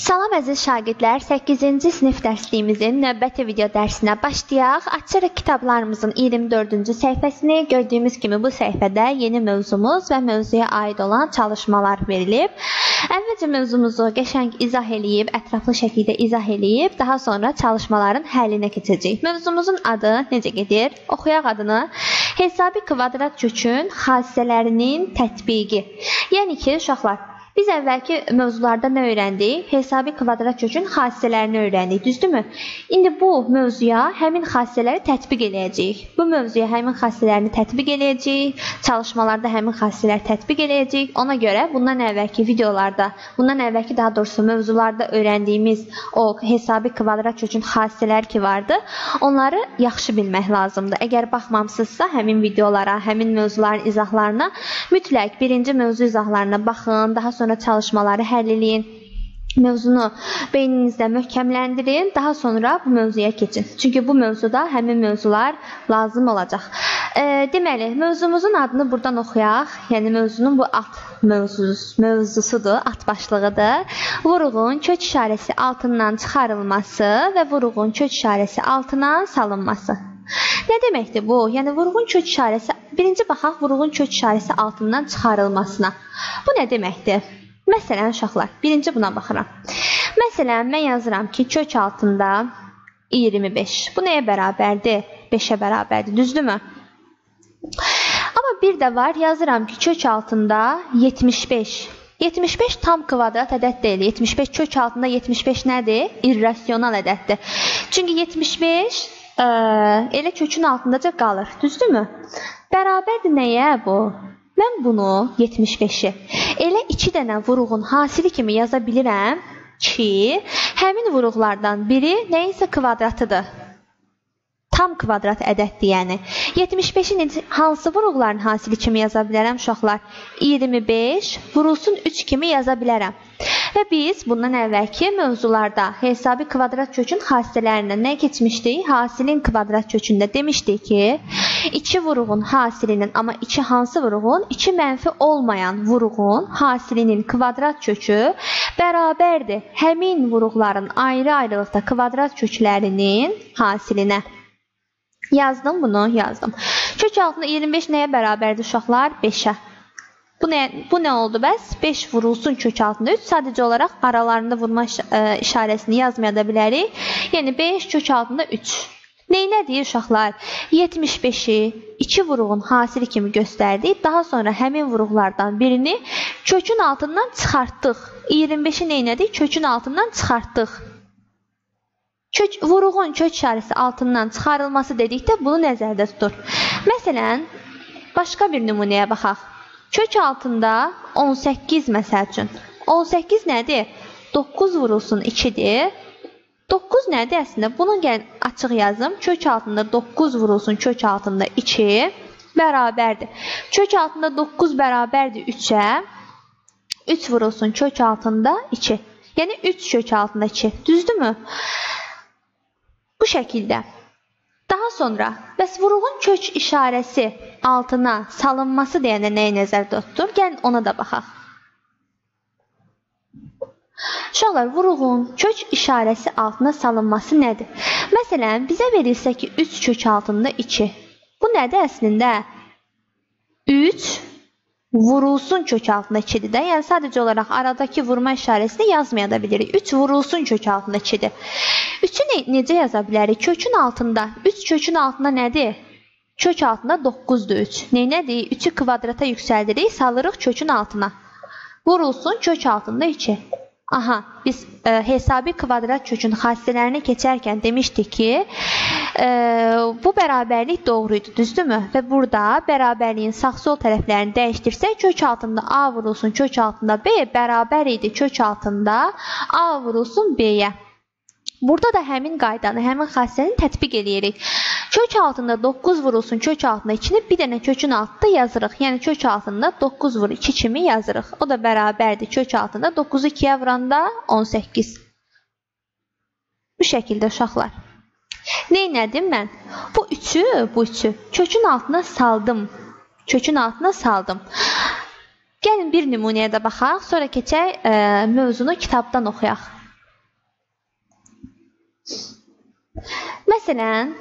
Salam əziz şagirdlər, 8-ci sinif dərsliyimizin növbəti video dərsinə başlayaq. Açırıq kitablarımızın 24-cü səhifəsini. Gördüyümüz kimi bu səhifədə yeni mövzumuz və mövzuya aid olan çalışmalar verilib. Əvvəlcə mövzumuzu qəşəng izah eləyib, ətraflı şəkildə izah eləyib, daha sonra çalışmaların həllinə keçəcəyik. Mövzumuzun adı necə gedir? Oxuyaq adını. Hesabi kvadrat kökün xassələrinin tətbiqi. Yəni ki, uşaqlar, biz əvvəlki mövzularda nə öyrəndik? Hesabi kvadrat kökün xassələrini öyrəndik, düzdürmü? İndi bu mövzuya həmin xassələri tətbiq eləyəcəyik. Bu mövzuya həmin xassələrini tətbiq eləyəcəyik. Çalışmalarda həmin xassələri tətbiq eləyəcəyik. Ona görə bundan əvvəlki videolarda, bundan əvvəlki daha doğrusu mövzularda öyrəndiyimiz o hesabi kvadrat kökün xassələri ki vardı, onları yaxşı bilmək lazımdır. Əgər baxmamısınızsa həmin videolara, həmin mövzuların izahlarına mütləq birinci mövzu izahlarına baxın, daha sonra çalışmaları həll eləyin, mövzunu beyninizdə möhkəmləndirin, daha sonra bu mövzuya keçin. Çünki bu mövzuda həmin mövzular lazım olacaq. Deməli, mövzumuzun adını buradan oxuyaq. Yəni, mövzunun bu alt mövzusudur, alt başlığıdır. Vuruğun kök işarəsi altından çıxarılması və vuruğun kök işarəsi altına salınması. Nə deməkdir bu? Yəni, vuruğun kök işarəsi, birinci baxaq vuruğun kök işarəsi altından çıxarılmasına. Bu nə deməkdir? Məsələn, uşaqlar, birinci buna baxıram. Məsələn, mən yazıram ki, kök altında 25. Bu nəyə bərabərdir? 5-ə bərabərdir, düzdürmü? Amma bir də var, yazıram ki, kök altında 75. 75 tam kvadrat ədəd deyil. 75 kök altında 75 nədir? İrrasional ədəddir. Çünki 75 elə kökün altındaca qalır, düzdürmü? Bərabərdir nəyə bu? Mən bunu 75-i elə 2 dənə vuruğun hasili kimi yaza bilirəm ki, həmin vuruqlardan biri nəyinsə kvadratıdır. Tam kvadrat ədəddir, yəni. 75-in hansı vuruqların hasili kimi yaza bilərəm, uşaqlar? 25 vurulsun 3 kimi yaza bilərəm. Və biz bundan əvvəlki mövzularda hesabi kvadrat kökün xassələrindən nə keçmişdik? Hasilin kvadrat kökündə demişdik ki, 2 vuruğun hasilinin, amma 2 hansı vuruğun? 2 mənfi olmayan vuruğun hasilinin kvadrat kökü bərabərdir həmin vuruqların ayrı-ayrılıqda kvadrat köklərinin hasilinə. Yazdım bunu, yazdım. Kök altında 25 nəyə bərabərdir uşaqlar? 5-ə. Bu nə oldu bəs? 5 vurulsun kök altında 3. Sadəcə olaraq aralarında vurma işarəsini yazmaya da bilərik. Yəni 5 kök altında 3. Neynədir uşaqlar? 75-i 2 vuruğun hasili kimi göstərdik. Daha sonra həmin vuruqlardan birini kökün altından çıxartdıq. 25-i neynədik? Kökün altından çıxartdıq. Vuruğun kök işarəsi altından çıxarılması dedikdə bunu nəzərdə tutur. Məsələn, başqa bir nümunəyə baxaq. Kök altında 18 məsəl üçün. 18 nədir? 9 vurulsun 2-dir. 9 nədir əslində? Bunu gəlin açıq yazım. Kök altında 9 vurulsun kök altında 2 bərabərdir. Kök altında 9 bərabərdir 3-ə. 3 vurulsun kök altında 2. Yəni 3 kök altında 2. Düzdürmü? Bu şəkildə. Daha sonra, bəs vuruğun kök işarəsi altına salınması deyəndə nəyi nəzərdə tutur? Gəlin ona da baxaq. Uşaqlar, vuruğun kök işarəsi altına salınması nədir? Məsələn, bizə verilsə ki, 3 kök altında 2. Bu nədir əslində? 3 vurulsun kök altında 2-dir də. Yəni, sadəcə olaraq aradakı vurma işarəsini yazmaya da bilirik. 3 vurulsun kök altında 2-dir. 3-ü necə yaza bilərik? Kökün altında. 3 kökün altında nədir? Kök altında 9-dur 3. Neynədir? 3-ü kvadrata yüksəldirik, salırıq kökün altına. Vurulsun kök altında 2. Aha, biz hesabi kvadrat kökün xassələrini keçərkən demişdik ki, bu bərabərlik doğruydu, düzdürmü? Və burada bərabərliyin sağ-sol tərəflərini dəyişdirsək, kök altında A vurulsun kök altında B bərabər idi kök altında A vurulsun B-yə. Burada da həmin qaydanı, həmin xassəni tətbiq edirik. Kök altında 9 vurulsun kök altında 2-ni bir dənə kökün altında yazırıq. Yəni kök altında 9 vur 2 kimi yazırıq. O da bərabərdir kök altında 9-u 2-yə vuranda 18. Bu şəkildə uşaqlar. Neynədim mən? Bu 3'ü kökün altına saldım. Kökün altına saldım. Gəlin bir nümunəyə də baxaq. Sonra keçək mövzunu kitabdan oxuyaq. Məsələn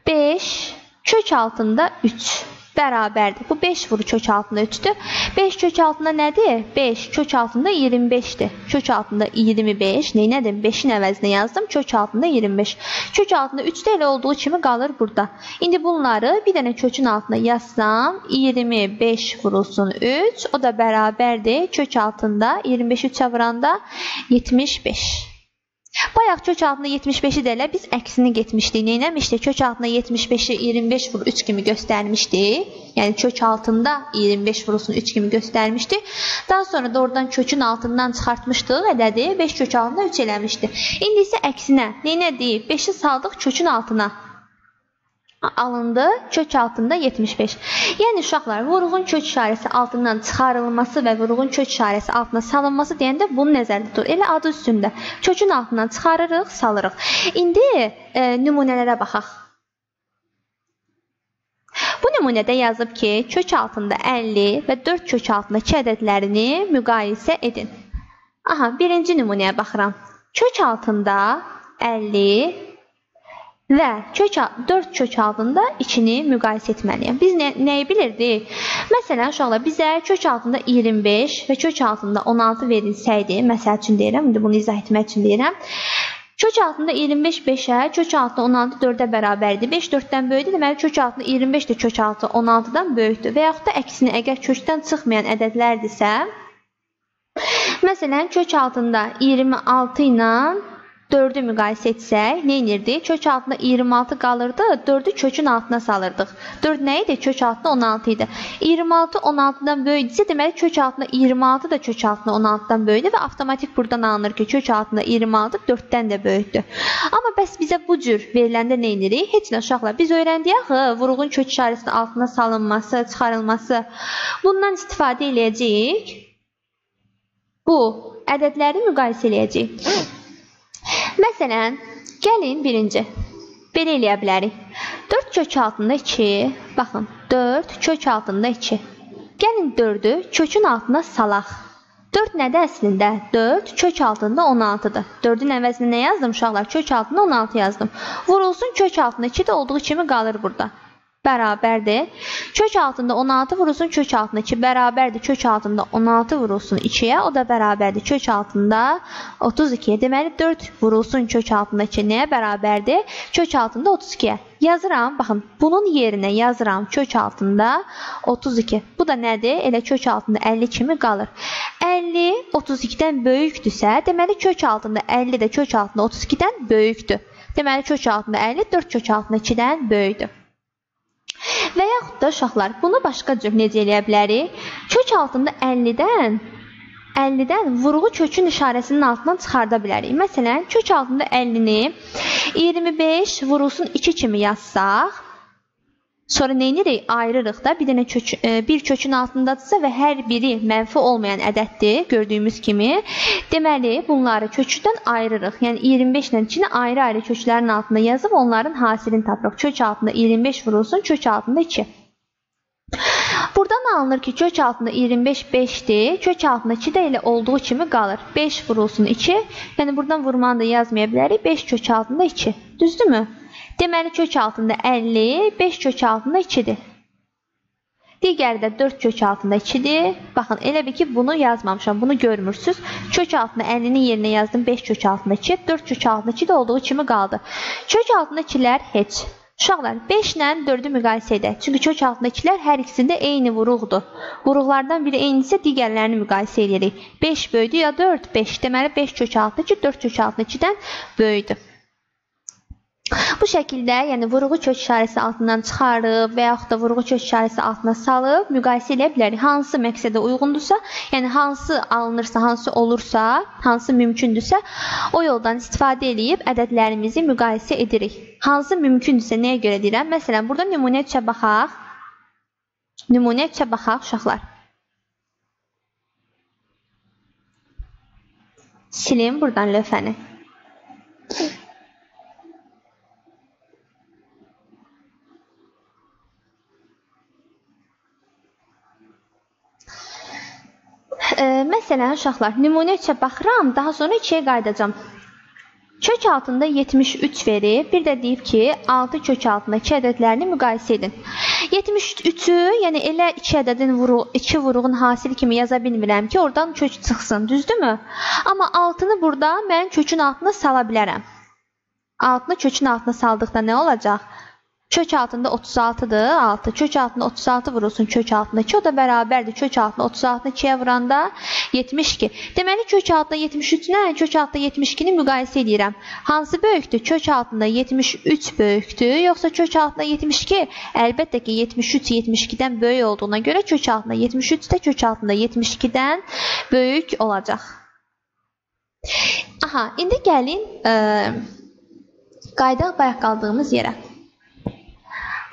5 kök altında 3 bərabərdir. Bu 5 vuru kök altında 3'dür. 5 kök altında nədir? 5 kök altında 25'dir. Kök altında 25. Nədir? 5'in əvəzinə yazdım. Kök altında 25. Kök altında 3 də elə olduğu kimi qalır burada. İndi bunları bir dənə kökün altına yazsam 25 vurulsun 3. O da bərabərdir. Kök altında 25 3'ə vuranda 75. Bayaq kök altında 75'i də elə biz əksini getmişdik. Neynəmişdik? Kök altında 75'i 25 vur 3 kimi göstərmişdik. Yəni kök altında 25 vurulsun 3 kimi göstərmişdik. Daha sonra da oradan kökün altından çıxartmışdıq. Ədədi 5 kök altında 3 eləmişdi. İndi isə əksinə. Neynədik? 5'i saldıq kökün altına. Alındı kök altında 75. Yəni uşaqlar, vuruğun kök işarəsi altından çıxarılması və vuruğun kök işarəsi altına salınması deyəndə bunu nəzərdə tutur. Elə adı üstündə. Kökün altından çıxarırıq, salırıq. İndi nümunələrə baxaq. Bu nümunədə yazıb ki, kök altında 50 və 4 kök altındakı ədədlərini müqayisə edin. Aha, birinci nümunəyə baxıram. Kök altında 50 və 4 kök altında 2-ni müqayisə etməliyəm. Biz nəyi bilirdik? Məsələn, uşaqlar, bizə kök altında 25 və kök altında 16 verilsəydi, məsəl üçün deyirəm, indi bunu izah etmək üçün deyirəm. Kök altında 25 5'ə, kök altında 16 4'ə bərabərdir. 5 4'dən böyükdür, deməli kök altında 25 də kök altı 16'dan böyükdür. Və yaxud da əksinə, əgər kökdən çıxmayan ədədlərdirsə, məsələn, kök altında 26 ilə 4'ü müqayisə etsək, nə inirdi? Kök altında 26 qalırdı, 4'ü kökün altına salırdıq. 4 nə idi? Kök altında 16 idi. 26 16'dan böyükdürsə, deməli kök altında 26 da kök altında 16'dan böyükdür və avtomatik buradan alınır ki, kök altında 26 4'dən də böyükdür. Amma bəs bizə bu cür veriləndə nə inirik? Heç nə uşaqlar, biz öyrəndik axı, vuruğun kök işarəsinin altına salınması, çıxarılması. Bundan istifadə eləyəcəyik. Bu ədədləri müqayisə eləyəcəyik. Məsələn, gəlin birinci, belə eləyə bilərik. 4 kök altında 2, baxın, 4 kök altında 2. Gəlin 4'ü kökün altına salaq. 4 nədir əslində? 4 kök altında 16'dır. 4'ün əvəzinə nə yazdım uşaqlar? Kök altında 16 yazdım. Vurulsun kök altında 2 də olduğu kimi qalır burada. Bərabərdir. Kök altında 16 vurulsun kök altında 2 bərabərdir. Kök altında 16 vurulsun 2'yə, o da bərabərdir. Kök altında 32'yə. Deməli 4 vurulsun kök altında 2 nəyə bərabərdir? Kök altında 32'yə. Yazıram, baxın, bunun yerinə yazıram kök altında 32. Bu da nədir? Elə kök altında 50 kimi qalır. 50 32'dən böyükdürsə, deməli kök altında 50 də kök altında 32'dən böyükdür. Deməli kök altında 50 4 kök altında 2'dən böyükdür. Və yaxud da uşaqlar, bunu başqa cür necə eləyə bilərik? Kök altında 50'dən vuruğu kökün işarəsinin altından çıxarda bilərik. Məsələn, kök altında 50'ni 25 vurulsun 2 kimi yazsaq, sonra nə edirik? Ayırırıq da, bir kökün altındadırsa və hər biri mənfi olmayan ədəddir, gördüyümüz kimi. Deməli, bunları kökdən ayırırıq. Yəni 25 ilə 2'ni ayrı-ayrı köklərin altında yazıb onların hasilini tapırıq. Kök altında 25 vurulsun, kök altında 2. Buradan alınır ki, kök altında 25 5'dir, kök altında 2 də elə olduğu kimi qalır. 5 vurulsun 2, yəni buradan vurmanı da yazmaya bilərik. 5 kök altında 2, düzdürmü? Deməli, kök altında 50, 5 kök altında 2'dir. Digəri də 4 kök altında 2'dir. Baxın, elə bir ki, bunu yazmamışam, bunu görmürsünüz. Kök altında 50'nin yerinə yazdım 5 kök altında 2, 4 kök altında 2 də olduğu kimi qaldı. Kök altında 2'lər heç. Uşaqlar, 5 ilə 4'ü müqayisə edək. Çünki kök altında 2'lər hər ikisində eyni vuruqdur. Vuruqlardan biri eynisə digərlərini müqayisə edirik. 5 böyüdü ya 4, 5. Deməli, 5 kök altında 2, 4 kök altında 2'dən böyüdü. Bu şəkildə, yəni vuruğu kök işarəsi altından çıxarıb və yaxud da vuruğu kök işarəsi altına salıb müqayisə edə bilərik. Hansı məqsədə uyğundursa, yəni hansı alınırsa, hansı olursa, hansı mümkündürsə, o yoldan istifadə edib ədədlərimizi müqayisə edirik. Hansı mümkündürsə, nəyə görə deyirəm? Məsələn, burada nümunə 3'ə baxaq. Nümunə 3'ə baxaq, uşaqlar. Silim buradan lövhəni. Məsələn, uşaqlar, nümunə 3'ə baxıram, daha sonra 2'yə qayıdacam. Kök altında 73 verib. Bir də deyib ki, 6 kök altındakı ədədlərini müqayisə edin. 73'ü, yəni elə 2 ədədin 2 vuruğun hasili kimi yaza bilmirəm ki, oradan kök çıxsın, düzdürmü? Amma 6'nı burada mən kökün altına sala bilərəm. 6'nı kökün altına saldıqda nə olacaq? Kök altında 36'dır, 6. Kök altında 36 vurulsun kök altındakı, o da bərabərdir. Kök altında 36'ı 2'yə vuranda 72. Deməli, kök altında 73 nə? Kök altında 72'ni müqayisə edirəm. Hansı böyükdür? Kök altında 73 böyükdür, yoxsa kök altında 72? Əlbəttə ki, 73 72'dən böyük olduğuna görə kök altında 73 də kök altında 72'dən böyük olacaq. Aha, indi gəlin qaydaq bayaq qaldığımız yerə.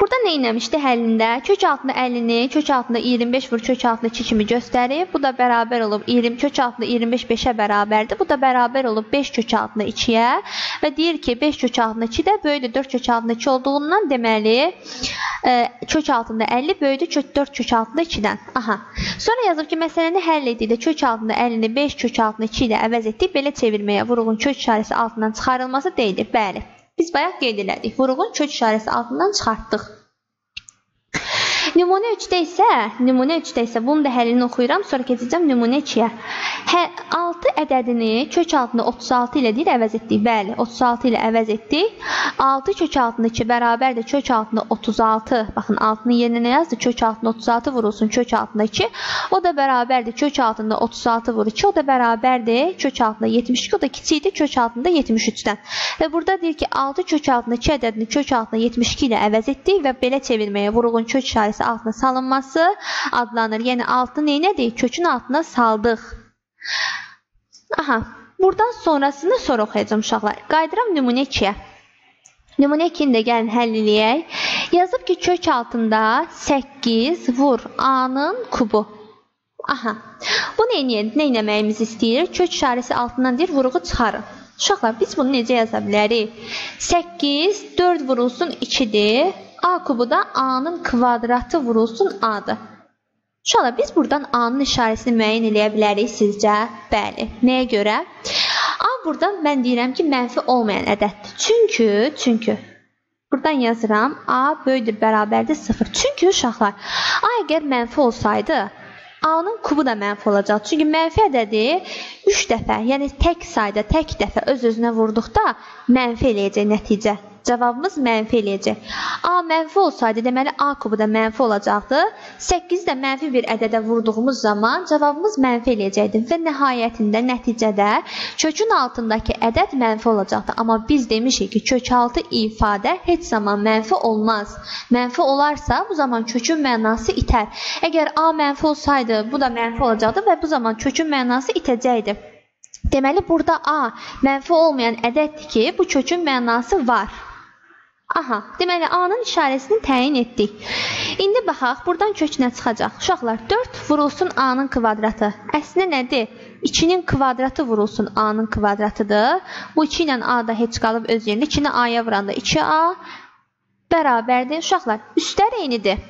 Burada nə eləmişdi həllində? Kök altında 50'ni, kök altında 25 vur kök altında 2 kimi göstərib. Bu da bərabər olub 20, kök altında 25 5'ə bərabərdir. Bu da bərabər olub 5 kök altında 2'yə. Və deyir ki, 5 kök altında 2 də böyüdür 4 kök altında 2 olduğundan deməli kök altında 50 böyüdür 4 kök altında 2'dən. Aha. Sonra yazıb ki, məsələni həll etdikdə kök altında 50'ni 5 kök altında 2 ilə əvəz etdik. Belə çevirməyə vuruğun kök işarəsi altından çıxarılması deyilir. Bəli. Biz bayaq qeyd elədik. Vuruğun kök işarəsi altından çıxartdıq. Nümunə 3'də isə bunun da həllini oxuyuram, sonra keçəcəm nümunə 2'yə. 6 ədədini kök altında 36 ilə deyir, əvəz etdik. Bəli, 36 ilə əvəz etdik. 6 kök altında 2 bərabərdir kök altında 36. Baxın, 6'nın yerinə nə yazdı? Kök altında 36 vurulsun kök altında 2. O da bərabərdir kök altında 36 vur 2. O da bərabərdir kök altında 72. O da kiçikdir kök altında 73'dən. Və burada deyir ki, 6 kök altında 2 ədədini kök altında 72 ilə əvəz etdik və belə çevirməyə vuruğun kök işarəsi altına salınması adlanır. Yəni 6 neynədir? Kökün altına saldıq. Aha, buradan sonrasını sonra oxuyacağım uşaqlar. Qaydıram nümunə 2'yə. Nümunə 2'ni də gəlin həll eləyək. Yazıb ki, kök altında 8 vur A-nın kubu. Aha, bu nə eləməyimizi istəyir? Kök işarəsi altından deyir, vuruğu çıxarın. Uşaqlar, biz bunu necə yaza bilərik? 8, 4 vurulsun 2'dir. A kubu da A'nın kvadratı vurulsun A'dır. Uşaqlar, biz buradan A'nın işarəsini müəyyən eləyə bilərik sizcə? Bəli. Nəyə görə? A buradan mən deyirəm ki, mənfi olmayan ədəddir. Çünki buradan yazıram. A böyüdür, bərabərdir 0. Çünki uşaqlar, A əgər mənfi olsaydı, A-nın kubu da mənfi olacaq. Çünki mənfi ədədi 3 dəfə, yəni tək sayda, tək dəfə öz-özünə vurduqda mənfi eləyəcək nəticə. Cavabımız mənfi eləyəcək. A mənfi olsaydı, deməli A kubu da mənfi olacaqdı. 8 də mənfi bir ədədə vurduğumuz zaman cavabımız mənfi eləyəcəkdi. Və nəhayətində, nəticədə kökün altındakı ədəd mənfi olacaqdı. Amma biz demişik ki, kök altı ifadə heç zaman mənfi olmaz. Mənfi olarsa, bu zaman kökün mənası itər. Əgər A mənfi olsaydı, bu da mənfi olacaqdı və bu zaman kökün mənası itəcəkdi. Deməli, burada A mənfi olmayan ədəddir ki, bu kökün mənası var. Aha, deməli, A-nın işarəsini təyin etdik. İndi baxaq, buradan kök nə çıxacaq? Uşaqlar, 4 vurulsun A-nın kvadratı. Əslində nədir? 2'nin kvadratı vurulsun A-nın kvadratıdır. Bu 2 ilə A da heç qalıb öz yerində. 2'ni A-ya vuranda 2A bərabərdir. Uşaqlar, üstlər eynidir.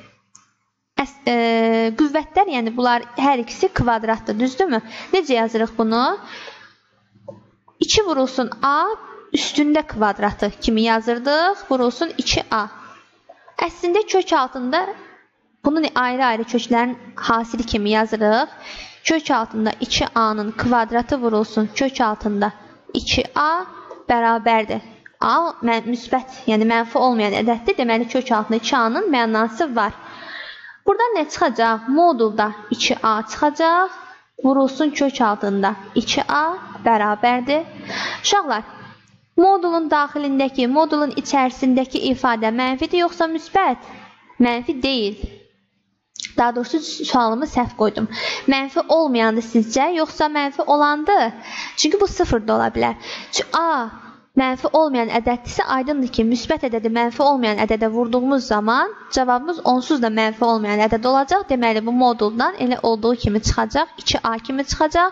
Qüvvətlər, yəni bunlar hər ikisi kvadratdır, düzdürmü? Necə yazırıq bunu? 2 vurulsun A üstündə kvadratı kimi yazırdıq. Vurulsun 2A. Əslində kök altında bunun ayrı-ayrı köklərin hasili kimi yazırıq. Kök altında 2A'nın kvadratı vurulsun kök altında 2A bərabərdir. A müsbət, yəni mənfi olmayan ədəddir. Deməli, kök altında 2A'nın mənası var. Buradan nə çıxacaq? Modulda 2A çıxacaq. Vurulsun kök altında 2A bərabərdir. Uşaqlar, modulun daxilindəki, modulun içərisindəki ifadə mənfidir yoxsa müsbət? Mənfi deyil. Daha doğrusu sualımı səhv qoydum. Mənfi olmayandı sizcə, yoxsa mənfi olandı? Çünki bu 0 da ola bilər. Çünki A mənfi olmayan ədəddirsə, aydındır ki, müsbət ədədi mənfi olmayan ədədə vurduğumuz zaman cavabımız onsuz da mənfi olmayan ədəd olacaq. Deməli, bu moduldan elə olduğu kimi çıxacaq, 2A kimi çıxacaq.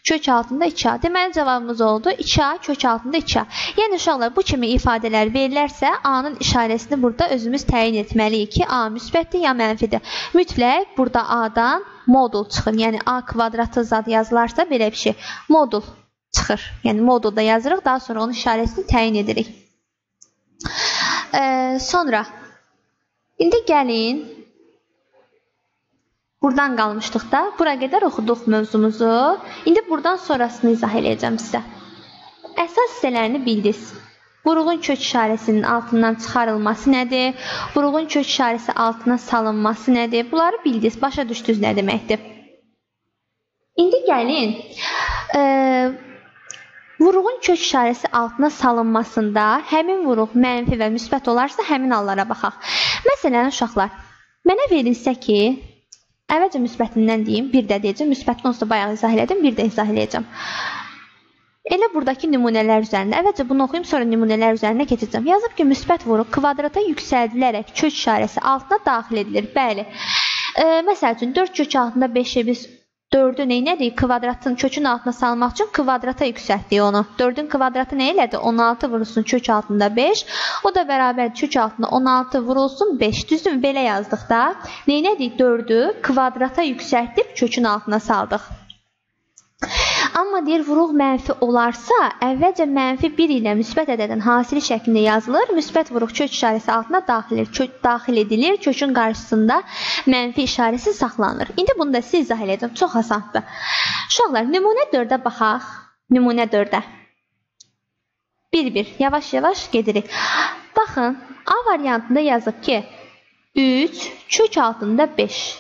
Kök altında 2A. Deməli, cavabımız oldu 2A, kök altında 2A. Yəni, uşaqlar, bu kimi ifadələr verilərsə, A-nın işarəsini burada özümüz təyin etməliyik ki, A müsbətdir ya mənfidir. Mütləq burada A-dan modul çıxır. Yəni, A kvadratı zad yazılarsa belə bir şey. Modul. çıxır. Yəni modulda yazırıq, daha sonra onun işarəsini təyin edirik. Sonra indi gəlin buradan qalmışdıq da, bura qədər oxuduq mövzumuzu. İndi buradan sonrasını izah edəcəm sizə. Əsas hissələrini bildiniz. Vuruğun kök işarəsinin altından çıxarılması nədir? Vuruğun kök işarəsi altına salınması nədir? Bunları bildiniz, başa düşdünüz nə deməkdir? İndi gəlin vuruğun kök işarəsi altına salınmasında həmin vuruq mənfi və müsbət olarsa həmin hallara baxaq. Məsələn, uşaqlar, mənə verilsə ki, əvvəlcə müsbətindən deyim, bir də deyəcəm, müsbətdən olsa bayaq izah elədim, bir də izah eləyəcəm. Elə buradakı nümunələr üzərində, əvvəlcə bunu oxuyum, sonra nümunələr üzərinə keçəcəm. Yazıb ki, müsbət vuruq kvadrata yüksəldilərək kök işarəsi altına daxil edilir. Bəli, məsəl üçün 4 kök altında 5-ə biz 4-ü neynədik? Kvadratın kökün altına salmaq üçün kvadrata yüksəltdik onu. 4-ün kvadratı nə elədi? 16 vurulsun kök altında 5. O da bərabər kök altında 16 vurulsun 5. Düzdür mü? Belə yazdıq da. Neynədik? 4-ü kvadrata yüksəltdik, kökün altına saldıq. Amma deyir, vuruq mənfi olarsa, əvvəlcə mənfi 1 ilə müsbət ədədin hasili şəklində yazılır. Müsbət vuruq kök işarəsi altına daxil edilir. Kökün qarşısında mənfi işarəsi saxlanılır. İndi bunu da sizə izah edəcəm. Çox asandır. Uşaqlar, nümunə 4-ə baxaq. Nümunə 4-ə. Bir-bir, yavaş-yavaş gedirik. Baxın, A variantında yazıb ki, 3 kök altında 5.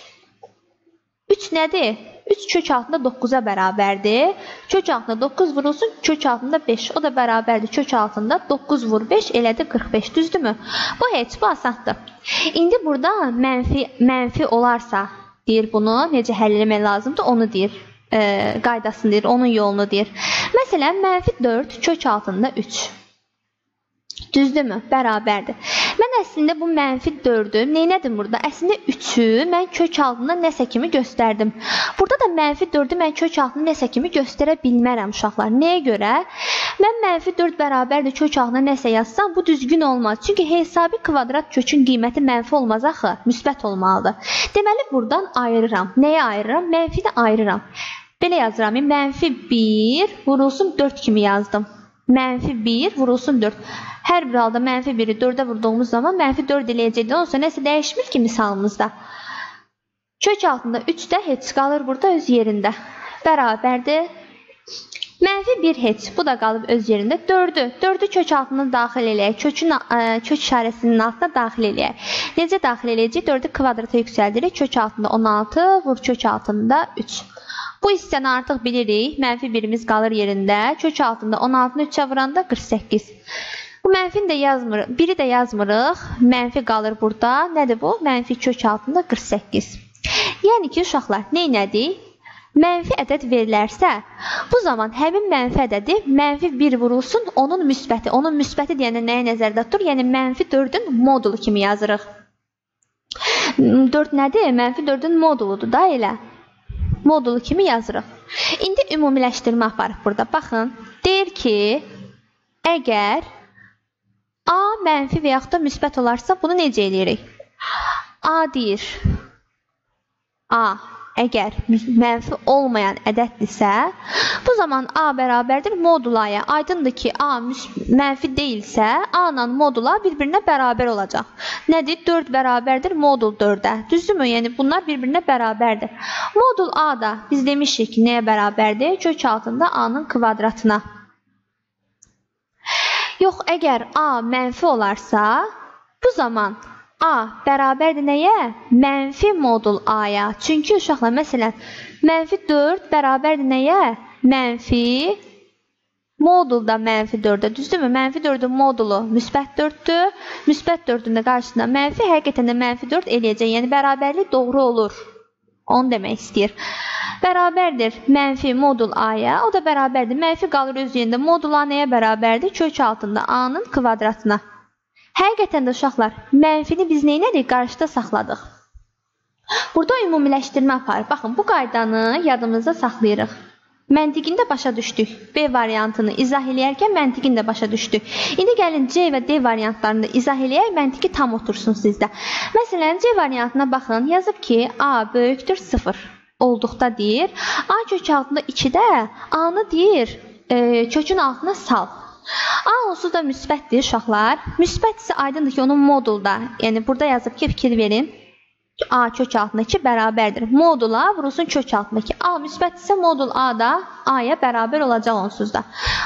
3 nədir? 3 kök altında 9-a bərabərdir. Kök altında 9 vurulsun, kök altında 5. O da bərabərdir. Kök altında 9 vur 5 elədi 45. Düzdürmü? Bu heç, bu asandır. İndi burada mənfi olarsa, deyir bunu, necə həll etmək lazımdır, onu deyir. Qaydasını deyir, onun yolunu deyir. Məsələn, mənfi 4 kök altında 3. Düzdürmü? Bərabərdir. Mən əslində bu mənfi 4-ü, neynədim burada? Əslində 3-ü mən kök altında nəsə kimi göstərdim. Burada da mənfi 4-ü mən kök altında nəsə kimi göstərə bilmərəm uşaqlar. Nəyə görə? Mən mənfi 4 bərabərdir kök altında nəsə yazsam, bu düzgün olmaz. Çünki hesabi kvadrat kökün qiyməti mənfi olmaz axı, müsbət olmalıdır. Deməli, buradan ayırıram. Nəyə ayırıram? Mənfi də ayırıram. Belə yazıram. Mənfi 1 vurulsun 4 kimi yazdım. Mənfi 1 vurulsun 4. Hər bir halda mənfi 1-i 4-ə vurduğumuz zaman mənfi 4 eləyəcəkdir. Onsa nəsə dəyişmir ki misalımızda. Kök altında 3 də heç qalır burada öz yerində. Bərabərdir. Mənfi 1 heç. Bu da qalıb öz yerində. 4-ü kök altına daxil eləyək. Kök işarəsinin altına daxil eləyək. Necə daxil eləyəcək? 4-ü kvadrata yüksəldirik. Kök altında 16 vur kök altında 3. Bu hissəni artıq bilirik. Mənfi 1-imiz qalır yerində. Kök altında 16-nı 3-ə vuranda 48. Bu mənfini də yazmırıq. 1-i də yazmırıq. Mənfi qalır burada. Nədir bu? Mənfi kök altında 48. Yəni ki, uşaqlar, neynədik? Mənfi ədəd verilərsə, bu zaman həmin mənfi ədədi mənfi 1 vurulsun, onun müsbəti. Onun müsbəti deyəndə nəyə nəzərdə tutur? Yəni, mənfi 4-ün modulu kimi yazırıq. 4 nədir? Mənfi 4-ün moduludur da elə. Modulu kimi yazırıq. İndi ümumiləşdirmə aparıq burada. Baxın, deyir ki, əgər A mənfi və yaxud da müsbət olarsa, bunu necə eləyirik? A deyir, A əgər mənfi olmayan ədəddirsə, bu zaman A bərabərdir modulaya. Aydındır ki, A mənfi deyilsə, A ilə modula bir-birinə bərabər olacaq. Nədir? 4 bərabərdir modul 4-ə. Düzdürmü? Yəni, bunlar bir-birinə bərabərdir. Modul A da biz demişik ki, nəyə bərabərdir? Kök altında A-nın kvadratına. Yox, əgər A mənfi olarsa, bu zaman A bərabərdir nəyə? Mənfi modul A-ya. Çünki uşaqlar, məsələn, mənfi 4 bərabərdir nəyə? Mənfi modulda mənfi 4-də. Düzdürmü? Mənfi 4-ün modulu müsbət 4-dür. Müsbət 4-ün də qarşısında mənfi, həqiqətən də mənfi 4 eləyəcək. Yəni, bərabərlik doğru olur. Onu demək istəyir. Bərabərdir mənfi modul A-ya. O da bərabərdir. Mənfi qalır öz yerində. Modul A nəyə bərabərdir? Kök altında A-nın kvadratına. Həqiqətən də uşaqlar, mənfini biz neynədik? Qarşıda saxladıq. Burada ümumiləşdirmə aparır. Baxın, bu qaydanı yadımızda saxlayırıq. Məntiqini də başa düşdük. B variantını izah eləyərkən məntiqini də başa düşdük. İndi gəlin C və D variantlarını da izah eləyək, məntiqi tam otursun sizdə. Məsələn, C variantına baxın, yazıb ki, A böyükdür 0 olduqda deyir. A kök altında 2-də A-nı deyir kökün altına sal. A onsuz da müsbətdir uşaqlar. Müsbət isə aydındır ki, onun modulda, yəni burada yazıb ki, fikir verin. A kök altında 2 bərabərdir. Modula vurulsun kök altında 2. A müsbət isə modul A da A-ya bərabər olacaq onsuz da.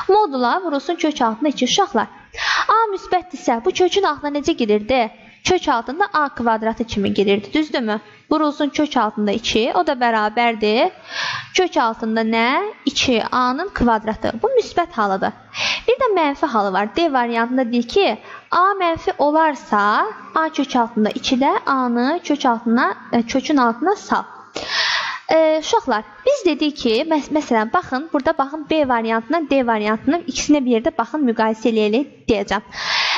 Modula vurulsun kök altında 2 uşaqlar. A müsbətdirsə bu kökün altına necə girirdi? Kök altında A kvadratı kimi girirdi. Düzdürmü? Vurulsun kök altında 2. O da bərabərdir. Kök altında nə? 2 A-nın kvadratı. Bu müsbət halıdır. Bir də mənfi halı var. D variantında deyir ki, A mənfi olarsa A kök altında 2-də A-nı kökün altına sal. Uşaqlar, biz dedik ki, məsələn, baxın, burada baxın B variantından D variantından ikisini bir yerdə baxın, müqayisə eləyək deyəcəm.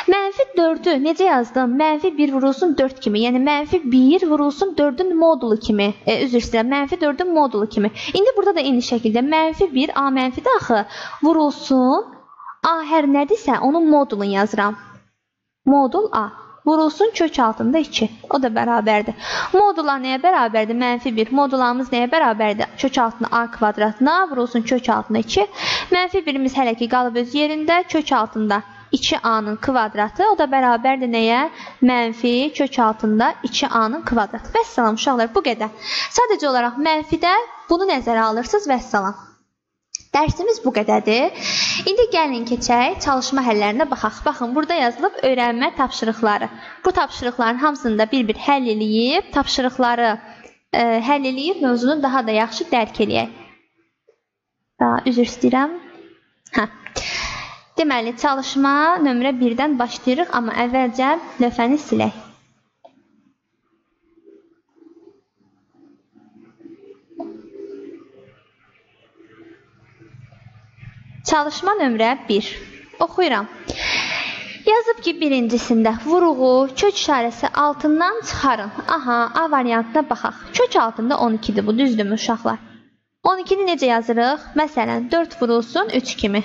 Mənfi 4'ü necə yazdım? Mənfi 1 vurulsun 4 kimi. Yəni mənfi 1 vurulsun 4'ün modulu kimi. Üzr istəyirəm, mənfi 4'ün modulu kimi. İndi burada da eyni şəkildə mənfi 1 A mənfi daxı vurulsun A hər nədirsə onun modulunu yazıram. Modul A. Vurulsun kök altında 2. O da bərabərdir. Modula nəyə bərabərdir? Mənfi 1. Modulamız nəyə bərabərdir? Kök altında A kvadratına vurulsun kök altında 2. Mənfi 1'imiz hələ ki qalıb öz yerində. Kök altında 2A-nın kvadratı. O da bərabərdir nəyə? Mənfi kök altında 2A-nın kvadratı. Vəssalam uşaqlar, bu qədər. Sadəcə olaraq mənfidə bunu nəzərə alırsınız. Vəssalam. Dərsimiz bu qədərdir. İndi gəlin keçək çalışma həllərinə baxaq. Baxın, burada yazılıb öyrənmə tapşırıqları. Bu tapşırıqların hamısını da bir-bir həll eləyib, tapşırıqları həll eləyib, mövzunu daha da yaxşı dərk eləyək. Üzr istəyirəm. Deməli, çalışma nömrə 1-dən başlayırıq, amma əvvəlcə lövhəni silək. Çalışma nömrə 1. Oxuyuram. Yazıb ki, birincisində vuruğu kök işarəsi altından çıxarın. Aha, A variantına baxaq. Kök altında 12'dir bu, düzdürmü uşaqlar? 12'ni necə yazırıq? Məsələn, 4 vurulsun 3 kimi.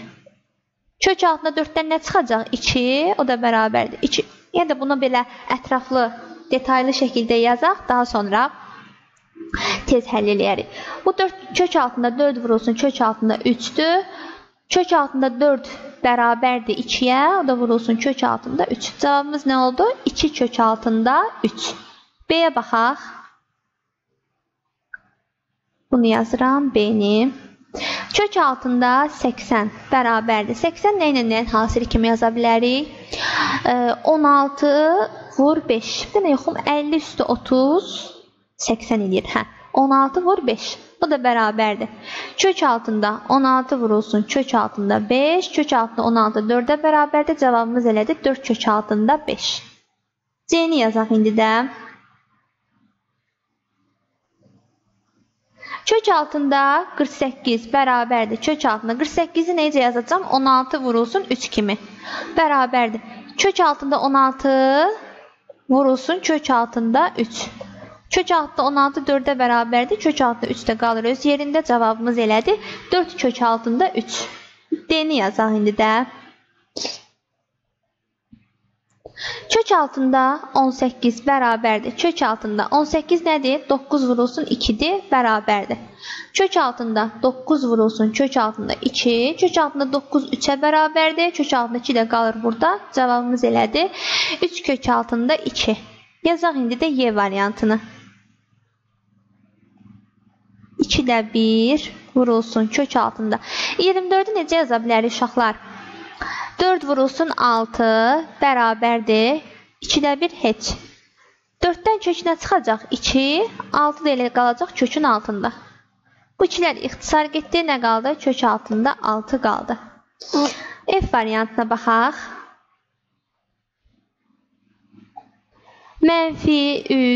Kök altında 4'dən nə çıxacaq? 2, o da bərabərdir. 2. Yəni də bunu belə ətraflı, detaylı şəkildə yazaq, daha sonra tez həll eləyərik. Bu kök altında 4 vurulsun kök altında 3'dür. Kök altında 4 bərabərdir 2'yə, o da vurulsun kök altında 3. Cavabımız nə oldu? 2 kök altında 3. B-yə baxaq. Bunu yazıram, B-ni. Kök altında 80 bərabərdir. 80 nə ilə nəyin hasili kimi yaza bilərik? 16 vur 5. Bir dənə yoxum, 50 üstü 30, 80 edir. 16 vur 5. O da bərabərdir. Kök altında 16 vurulsun kök altında 5. Kök altında 16 4'ə bərabərdir. Cavabımız elədir 4 kök altında 5. C-ni yazaq indi də. Kök altında 48 bərabərdir. Kök altında 48'i necə yazacağım? 16 vurulsun 3 kimi. Bərabərdir. Kök altında 16 vurulsun kök altında 3. Kök altında 16 4'ə bərabərdir. Kök altında 3 də qalır öz yerində. Cavabımız elədir 4 kök altında 3. D-ni yazaq indi də. Kök altında 18 bərabərdir. Kök altında 18 nədir? 9 vurulsun 2'dir, bərabərdir. Kök altında 9 vurulsun kök altında 2. Kök altında 9 3'ə bərabərdir. Kök altında 2 də qalır burada. Cavabımız elədir 3 kök altında 2. Yazaq indi də Y variantını. 2'də 1 vurulsun kök altında. 24'ü necə yaza bilərik uşaqlar? 4 vurulsun 6 bərabərdir. 2'də 1 heç. 4'dən kök nə çıxacaq? 2. 6 da elə qalacaq kökün altında. Bu ikilər ixtisar getdi. Nə qaldı? Kök altında 6 qaldı. F variantına baxaq. Mənfi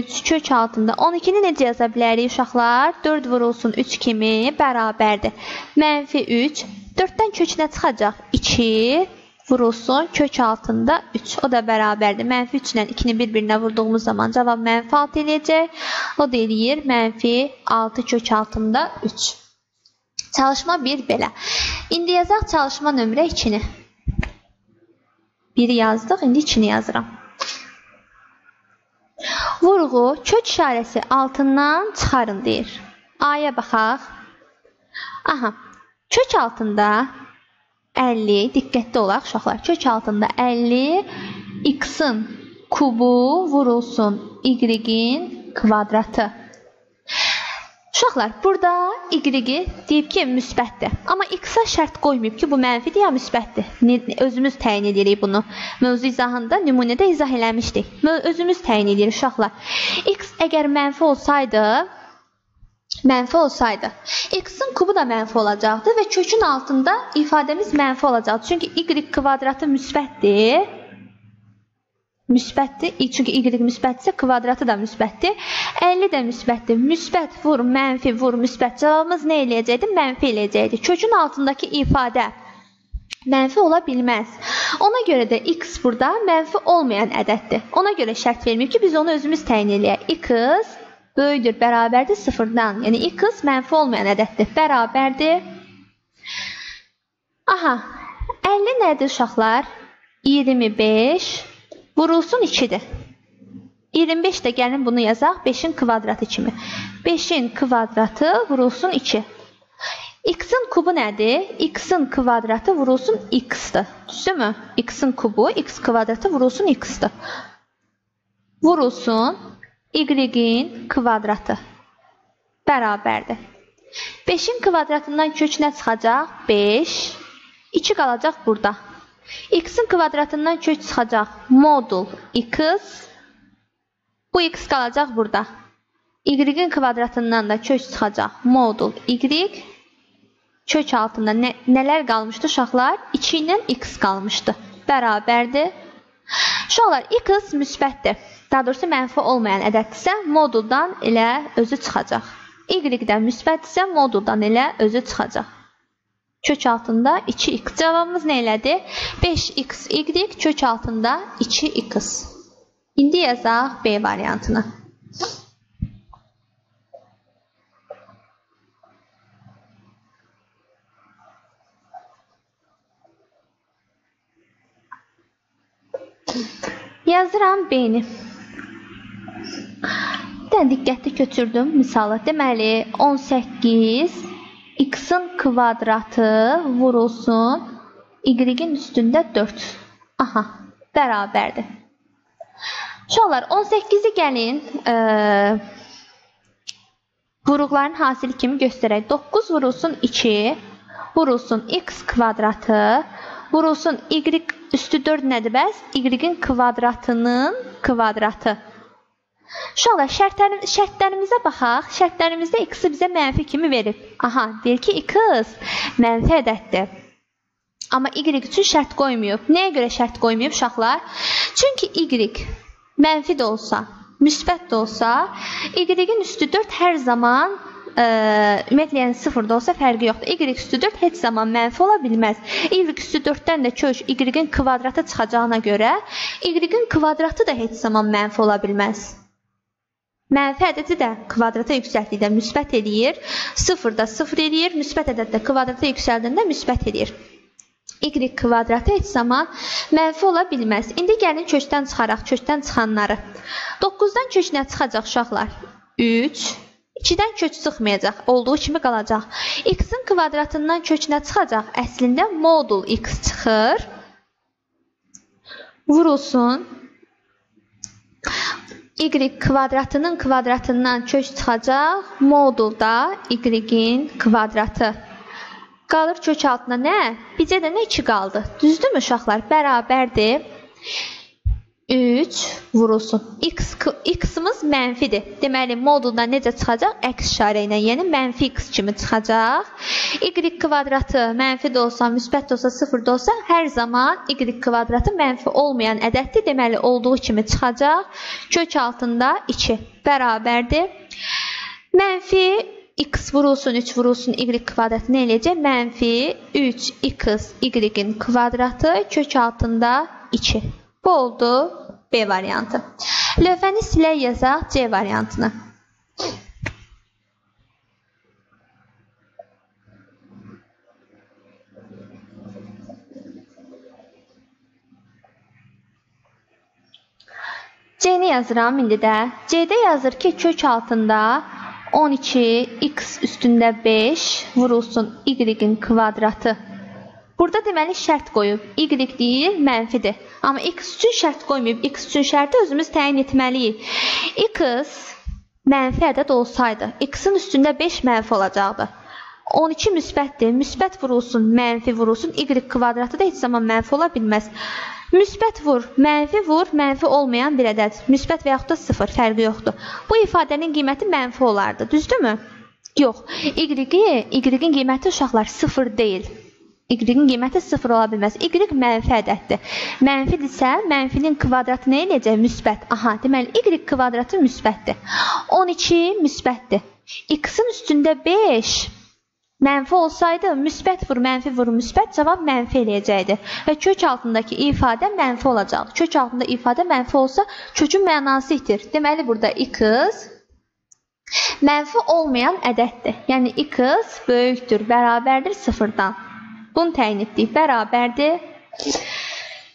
3 kök altında 12'ni necə yaza bilərik uşaqlar? 4 vurulsun 3 kimi bərabərdir. Mənfi 3. 4'dən kök nə çıxacaq? 2 vurulsun kök altında 3. O da bərabərdir. Mənfi 3 ilə 2'ni bir-birinə vurduğumuz zaman cavab mənfi 6 eləyəcək. O da eləyir mənfi 6 kök altında 3. Çalışma 1 belə. İndi yazaq çalışma nömrə 2'ni. 1'i yazdıq, indi 2'ni yazıram. Vurğu kök işarəsi altından çıxarın deyir. A-ya baxaq. Aha, kök altında 50, diqqətli olaq uşaqlar. Kök altında 50, x-in kubu vurulsun y-in kvadratı. Uşaqlar, burada y deyib ki, müsbətdir. Amma x-a şərt qoymayıb ki, bu mənfidir ya müsbətdir. Özümüz təyin edirik bunu. Mövzu izahında, nümunədə izah eləmişdik. Özümüz təyin edirik uşaqlar. X əgər mənfi olsaydı, x-in kubu da mənfi olacaqdı və kökün altında ifadəmiz mənfi olacaqdı. Çünki y kvadratı müsbətdir. Çünki y müsbətdirsə, kvadratı da müsbətdir. 50 də müsbətdir. Müsbət vur, mənfi vur, müsbət. Cavabımız nə eləyəcəkdir? Mənfi eləyəcəkdir. Kökün altındakı ifadə mənfi ola bilməz. Ona görə də x burada mənfi olmayan ədəddir. Ona görə şərt verməyib ki, biz onu özümüz təyin eləyək. X böyüdür, bərabərdir sıfırdan. Yəni, x mənfi olmayan ədəddir. Bərabərdir. Aha, 50 nədir uşaqlar? 25 vurulsun 2-dir. 25 də gəlin bunu yazaq 5-in kvadratı kimi. 5-in kvadratı vurulsun 2. X-in kubu nədir? X-in kvadratı vurulsun x-dır. Düzdürmü? X-in kubu, x kvadratı vurulsun x-dır. Vurulsun y-in kvadratı. Bərabərdir. 5-in kvadratından kök nə çıxacaq? 5. 2 qalacaq burada. X-in kvadratından kök çıxacaq modul x. Bu x qalacaq burada. Y-in kvadratından da kök çıxacaq modul y. Kök altında nələr qalmışdı uşaqlar? 2 ilə x qalmışdı. Bərabərdir. Uşaqlar, x müsbətdir. Daha doğrusu mənfi olmayan ədəddirsə, moduldan elə özü çıxacaq. Y-dən müsbətdirsə, moduldan elə özü çıxacaq. Kök altında 2x. Cavabımız nə elədi? 5xy kök altında 2x. İndi yazaq B variantını. Yazıram B-ni. Diqqətli götürdüm misalı. Deməli, 18 x-in kvadratı vurulsun y-in üstündə 4. Aha, bərabərdir. Uşaqlar, 18-i gəlin vuruqların hasili kimi göstərək. 9 vurulsun 2, vurulsun x kvadratı, vurulsun y üstü 4 nədir bəs? Y-in kvadratının kvadratı. Uşaqlar, şərtlərimizə baxaq. Şərtlərimizdə x-i bizə mənfi kimi verib. Aha, deyir ki, x mənfi ədəddir. Amma y üçün şərt qoymayıb. Nəyə görə şərt qoymayıb uşaqlar? Çünki y mənfi də olsa, müsbət də olsa, y-in üstü 4 hər zaman ümumiyyətlə, yəni 0 da olsa fərqi yoxdur. Y üstü 4 heç zaman mənfi ola bilməz. Y üstü 4-dən də kök y-in kvadratı çıxacağına görə, y-in kvadratı da heç zaman mənfi ola bilməz. Mənfi ədədi də kvadrata yüksəldikdə müsbət edir, 0 da 0 edir, müsbət ədəd də kvadrata yüksəldəndə müsbət edir. Y kvadratı heç zaman mənfi ola bilməz. İndi gəlin kökdən çıxaraq, kökdən çıxanları. 9-dan kök nə çıxacaq uşaqlar? 3. 2-dən kök çıxmayacaq, olduğu kimi qalacaq. X-in kvadratından kök nə çıxacaq? Əslində modul x çıxır. Vurulsun. Y kvadratının kvadratından kök çıxacaq. Modulda y-in kvadratı. Qalır kök altına nə? Bizə də nə 2 qaldı? Düzdürmü uşaqlar? Bərabərdir. 3 vurulsun. X-imiz mənfidir. Deməli, modulda necə çıxacaq? Əks işarə ilə, yəni mənfi x kimi çıxacaq. Y kvadratı mənfi də olsa, müsbət də olsa, 0 da olsa, hər zaman y kvadratı mənfi olmayan ədəddir. Deməli, olduğu kimi çıxacaq. Kök altında 2 bərabərdir. Mənfi x vurulsun, 3 vurulsun, y kvadratı nə eləyəcək? Mənfi 3x y-in kvadratı kök altında 2. Bu oldu B variantı. Lövhəni silək yazaq C variantını. C-ni yazıram indi də. C-də yazır ki, kök altında 12 x üstündə 5 vurulsun y-in kvadratı Burada deməli şərt qoyub. Y deyil, mənfidir. Amma x üçün şərt qoymayıb. X üçün şərti özümüz təyin etməliyik. X mənfi ədəd olsaydı, x-in üstündə 5 mənfi olacaqdı. 12 müsbətdir. Müsbət vurulsun, mənfi vurulsun. Y kvadratı da heç zaman mənfi ola bilməz. Müsbət vur, mənfi olmayan bir ədəd. Müsbət və yaxud da 0, fərqi yoxdur. Bu ifadənin qiyməti mənfi olardı. Düzdürmü? Yox. Y-in qiyməti uşaqlar 0 deyil. Y-in qiyməti 0 ola bilməz. Y mənfi ədəddir. Mənfidirsə, mənfinin kvadratı nə eləyəcək? Müsbət. Aha, deməli, Y kvadratı müsbətdir. 12 müsbətdir. X-in üstündə 5 mənfi olsaydı, müsbət vur, müsbət cavab mənfi eləyəcəkdir. Və kök altındakı ifadə mənfi olacaq. Kök altında ifadə mənfi olsa, kökün mənası itir. Deməli, burada x mənfi olmayan ədəddir. Yəni, x böyükdür, bərabərdir 0-dan. Bunu təyin etdik. Bərabərdir.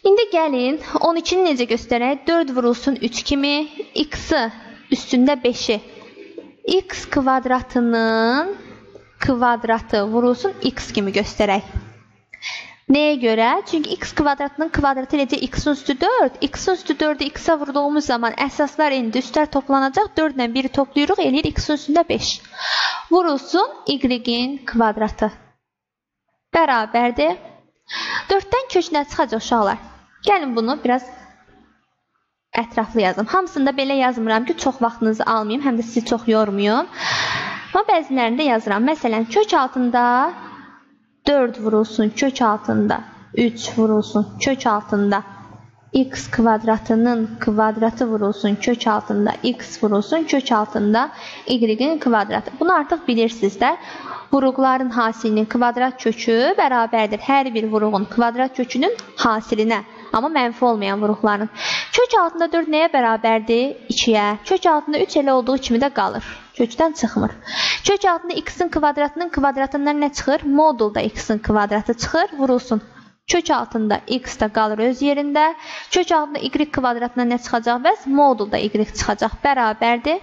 İndi gəlin, 12-ni necə göstərək? 4 vurulsun 3 kimi, x-i üstündə 5-i. X kvadratının kvadratı vurulsun x kimi göstərək. Nəyə görə? Çünki x kvadratının kvadratı eləcək x-in üstü 4. X-in üstü 4-ü x-a vurduğumuz zaman əsaslar indi üstlər toplanacaq. 4 ilə 1-i toplayırıq, eləyir x-in üstündə 5. Vurulsun y-in kvadratı. Bərabərdir. 4-dən kök nə çıxacaq uşaqlar? Gəlin bunu biraz ətraflı yazım. Hamısında belə yazmıram ki, çox vaxtınızı almayayım, həm də sizi çox yormayayım. Amma bəzilərində yazıram. Məsələn, kök altında 4 vurulsun, kök altında 3 vurulsun, kök altında x kvadratının kvadratı vurulsun, kök altında x vurulsun, kök altında y-in kvadratı. Bunu artıq bilirsiniz də. Vuruqların hasilinin kvadrat kökü bərabərdir hər bir vuruğun kvadrat kökünün hasilinə. Amma mənfi olmayan vuruqların. Kök altında 4 nəyə bərabərdir? 2-yə. Kök altında 3 elə olduğu kimi də qalır. Kökdən çıxmır. Kök altında x-in kvadratının kvadratından nə çıxır? Modulda x-in kvadratı çıxır, vurulsun. Kök altında x da qalır öz yerində. Kök altında y kvadratından nə çıxacaq? Bəs modulda y çıxacaq. Bərabərdir.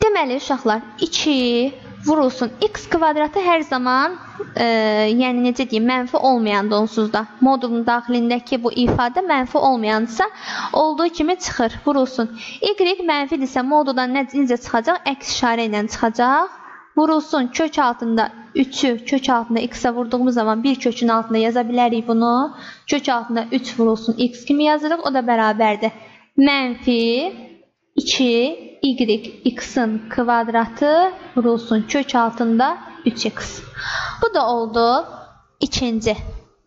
Deməli, uşaqlar, 2 vurulsun. X kvadratı hər zaman, yəni necə deyim, mənfi olmayandır onsuz da. Modulun daxilindəki bu ifadə mənfi olmayandırsa, olduğu kimi çıxır, vurulsun. Y mənfidirsə, moduldan necə çıxacaq? Əks işarə ilə çıxacaq. Vurulsun, kök altında 3-ü, kök altında x-a vurduğumuz zaman bir kökün altında yaza bilərik bunu. Kök altında 3 vurulsun, x kimi yazırıq, o da bərabərdir. Mənfi 2 y x-in kvadratı vurulsun kök altında 3x. Bu da oldu ikinci.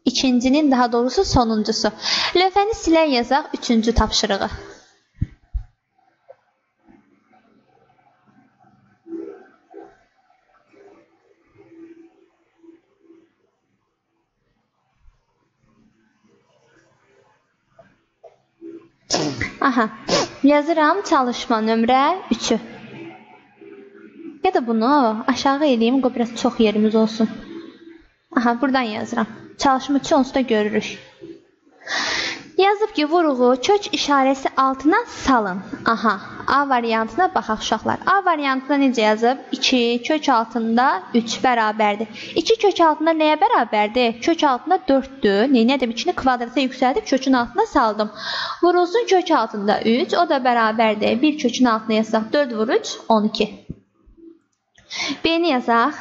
İkincinin daha doğrusu sonuncusu. Lövhəni silək yazaq üçüncü tapşırığı. Aha, yazıram çalışma nömrə 3-ü. Ya da bunu aşağı eləyim, biraz çox yerimiz olsun. Aha, buradan yazıram. Çalışma 3-ü onsuz da görürük. Yazıb ki, vuruğu kök işarəsi altına salın. Aha, A variantına baxaq uşaqlar. A variantına necə yazıb? 2 kök altında 3 bərabərdir. 2 kök altında nəyə bərabərdir? Kök altında 4-dür. Neynədim? 2-ni kvadrata yüksəldib kökün altına saldım. Vurulsun kök altında 3. O da bərabərdir. Bir kökün altına yazsaq 4 vur 3, 12. B-ni yazaq.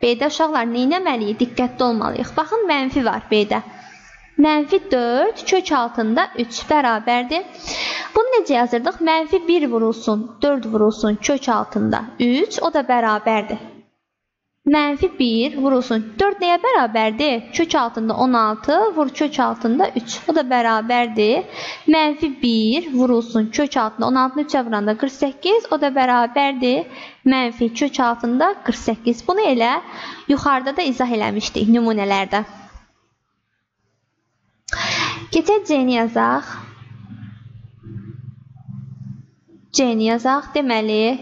B-də uşaqlar neynəməliyik? Diqqətli olmalıyıq. Baxın, mənfi var B-də. Mənfi 4, kök altında 3 bərabərdir. Bunu necə yazırdıq? Mənfi 1 vurulsun, 4 vurulsun, kök altında 3, o da bərabərdir. Mənfi 1 vurulsun, 4 nəyə bərabərdir? Kök altında 16, vur kök altında 3, o da bərabərdir. Mənfi 1 vurulsun, kök altında 16-nı 3'ə vuranda 48, o da bərabərdir. Mənfi kök altında 48. Bunu elə yuxarıda da izah eləmişdik nümunələrdə. Keçək C-ni yazaq. C-ni yazaq. Deməli,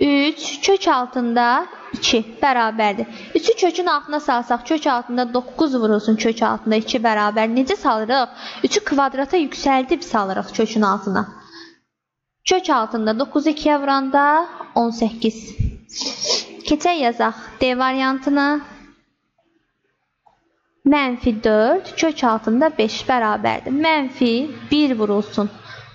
3 kök altında 2 bərabərdir. 3-ü kökün altına salsaq, kök altında 9 vurulsun, kök altında 2 bərabər. Necə salırıq? 3-ü kvadrata yüksəldib salırıq kökün altına. Kök altında 9-u 2-yə vuranda 18. Keçək yazaq D variantını. -4 kök altında 5 bərabərdir. -1 vurulsun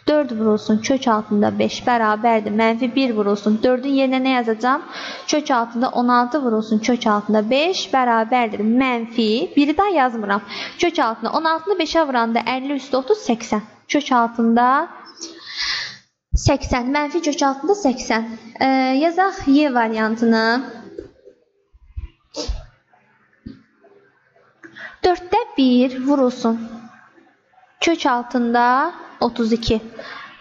4 vurulsun kök altında 5 bərabərdir. -1 vurulsun 4'ün yerine nə yazacağım? Kök altında 16 vurulsun kök altında 5 bərabərdir. -1'i daha yazmıram. Kök altında 16'nı 5'e vuranda 50 üstü 30 80. Kök altında 80. Mənfi kök altında 80. Yazaq Y variantını. 4'də 1 vurulsun kök altında 32.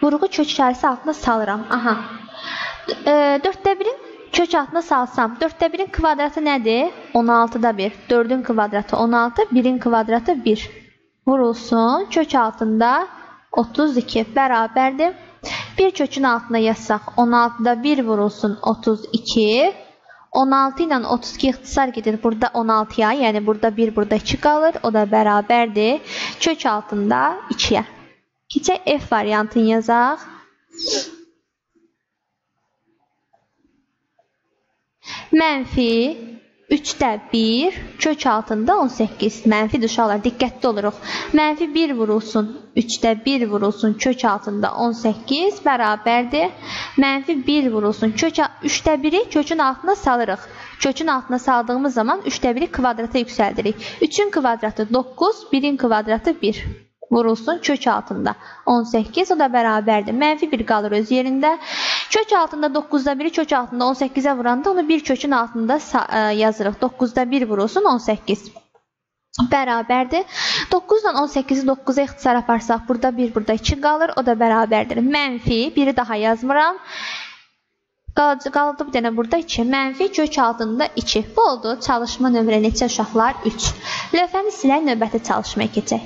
Vurğu kök işarəsi altında salıram. Aha. 4'də 1'in kök altına salsam. 4'də 1'in kvadratı nədir? 16'da 1. 4'ün kvadratı 16. 1'in kvadratı 1. Vurulsun kök altında 32 bərabərdir. Bir kökün altına yazsaq 16'da 1 vurulsun 32. 16 ilə 32 ixtisar gedir. Burada 16'ya, yəni burada 1, burada 2 qalır. O da bərabərdir. Kök altında 2'yə. Keçək F variantını yazaq. -3'də 1 kök altında 18. Mənfidir uşaqlar, diqqətli oluruq. -1 vurulsun 3'də 1 vurulsun kök altında 18 bərabərdir. -1 vurulsun 3'də 1'i kökün altına salırıq. Kökün altına saldığımız zaman 3'də 1'i kvadrata yüksəldirik. 3'ün kvadratı 9, 1'in kvadratı 1. Vurulsun kök altında 18, o da bərabərdir. -1 qalır öz yerində. Kök altında 9'da 1'i kök altında 18'e vuranda onu bir kökün altında yazırıq. 9'da 1 vurulsun 18. Bərabərdir. 9 ilə 18'i 9'a ixtisar aparsaq burada 1, burada 2 qalır. O da bərabərdir. -1'i daha yazmıram. Qaldı bir dənə burada 2. Mənfi kök altında 2. Bu oldu. Çalışma nömrə neçə uşaqlar? 3. Lövhəni silək, növbəti çalışmaya keçək.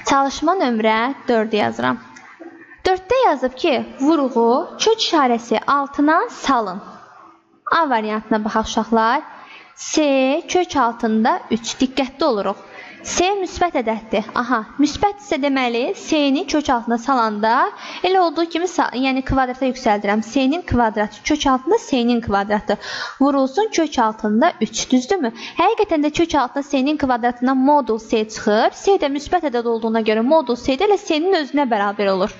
Çalışma nömrə 4'ü yazıram. 4'də yazıb ki, vurğu kök işarəsi altına salın. A variantına baxaq uşaqlar. S kök altında 3. Diqqətli oluruq. S müsbət ədəddir. Aha, müsbət isə deməli S-ni kök altına salanda elə olduğu kimi yəni kvadrata yüksəldirəm. S-nin kvadratı kök altında S-nin kvadratı vurulsun kök altında 3. Düzdürmü? Həqiqətən də kök altında S-nin kvadratından modul S çıxır. S də müsbət ədəd olduğuna görə modul S də elə S-nin özünə bərabər olur.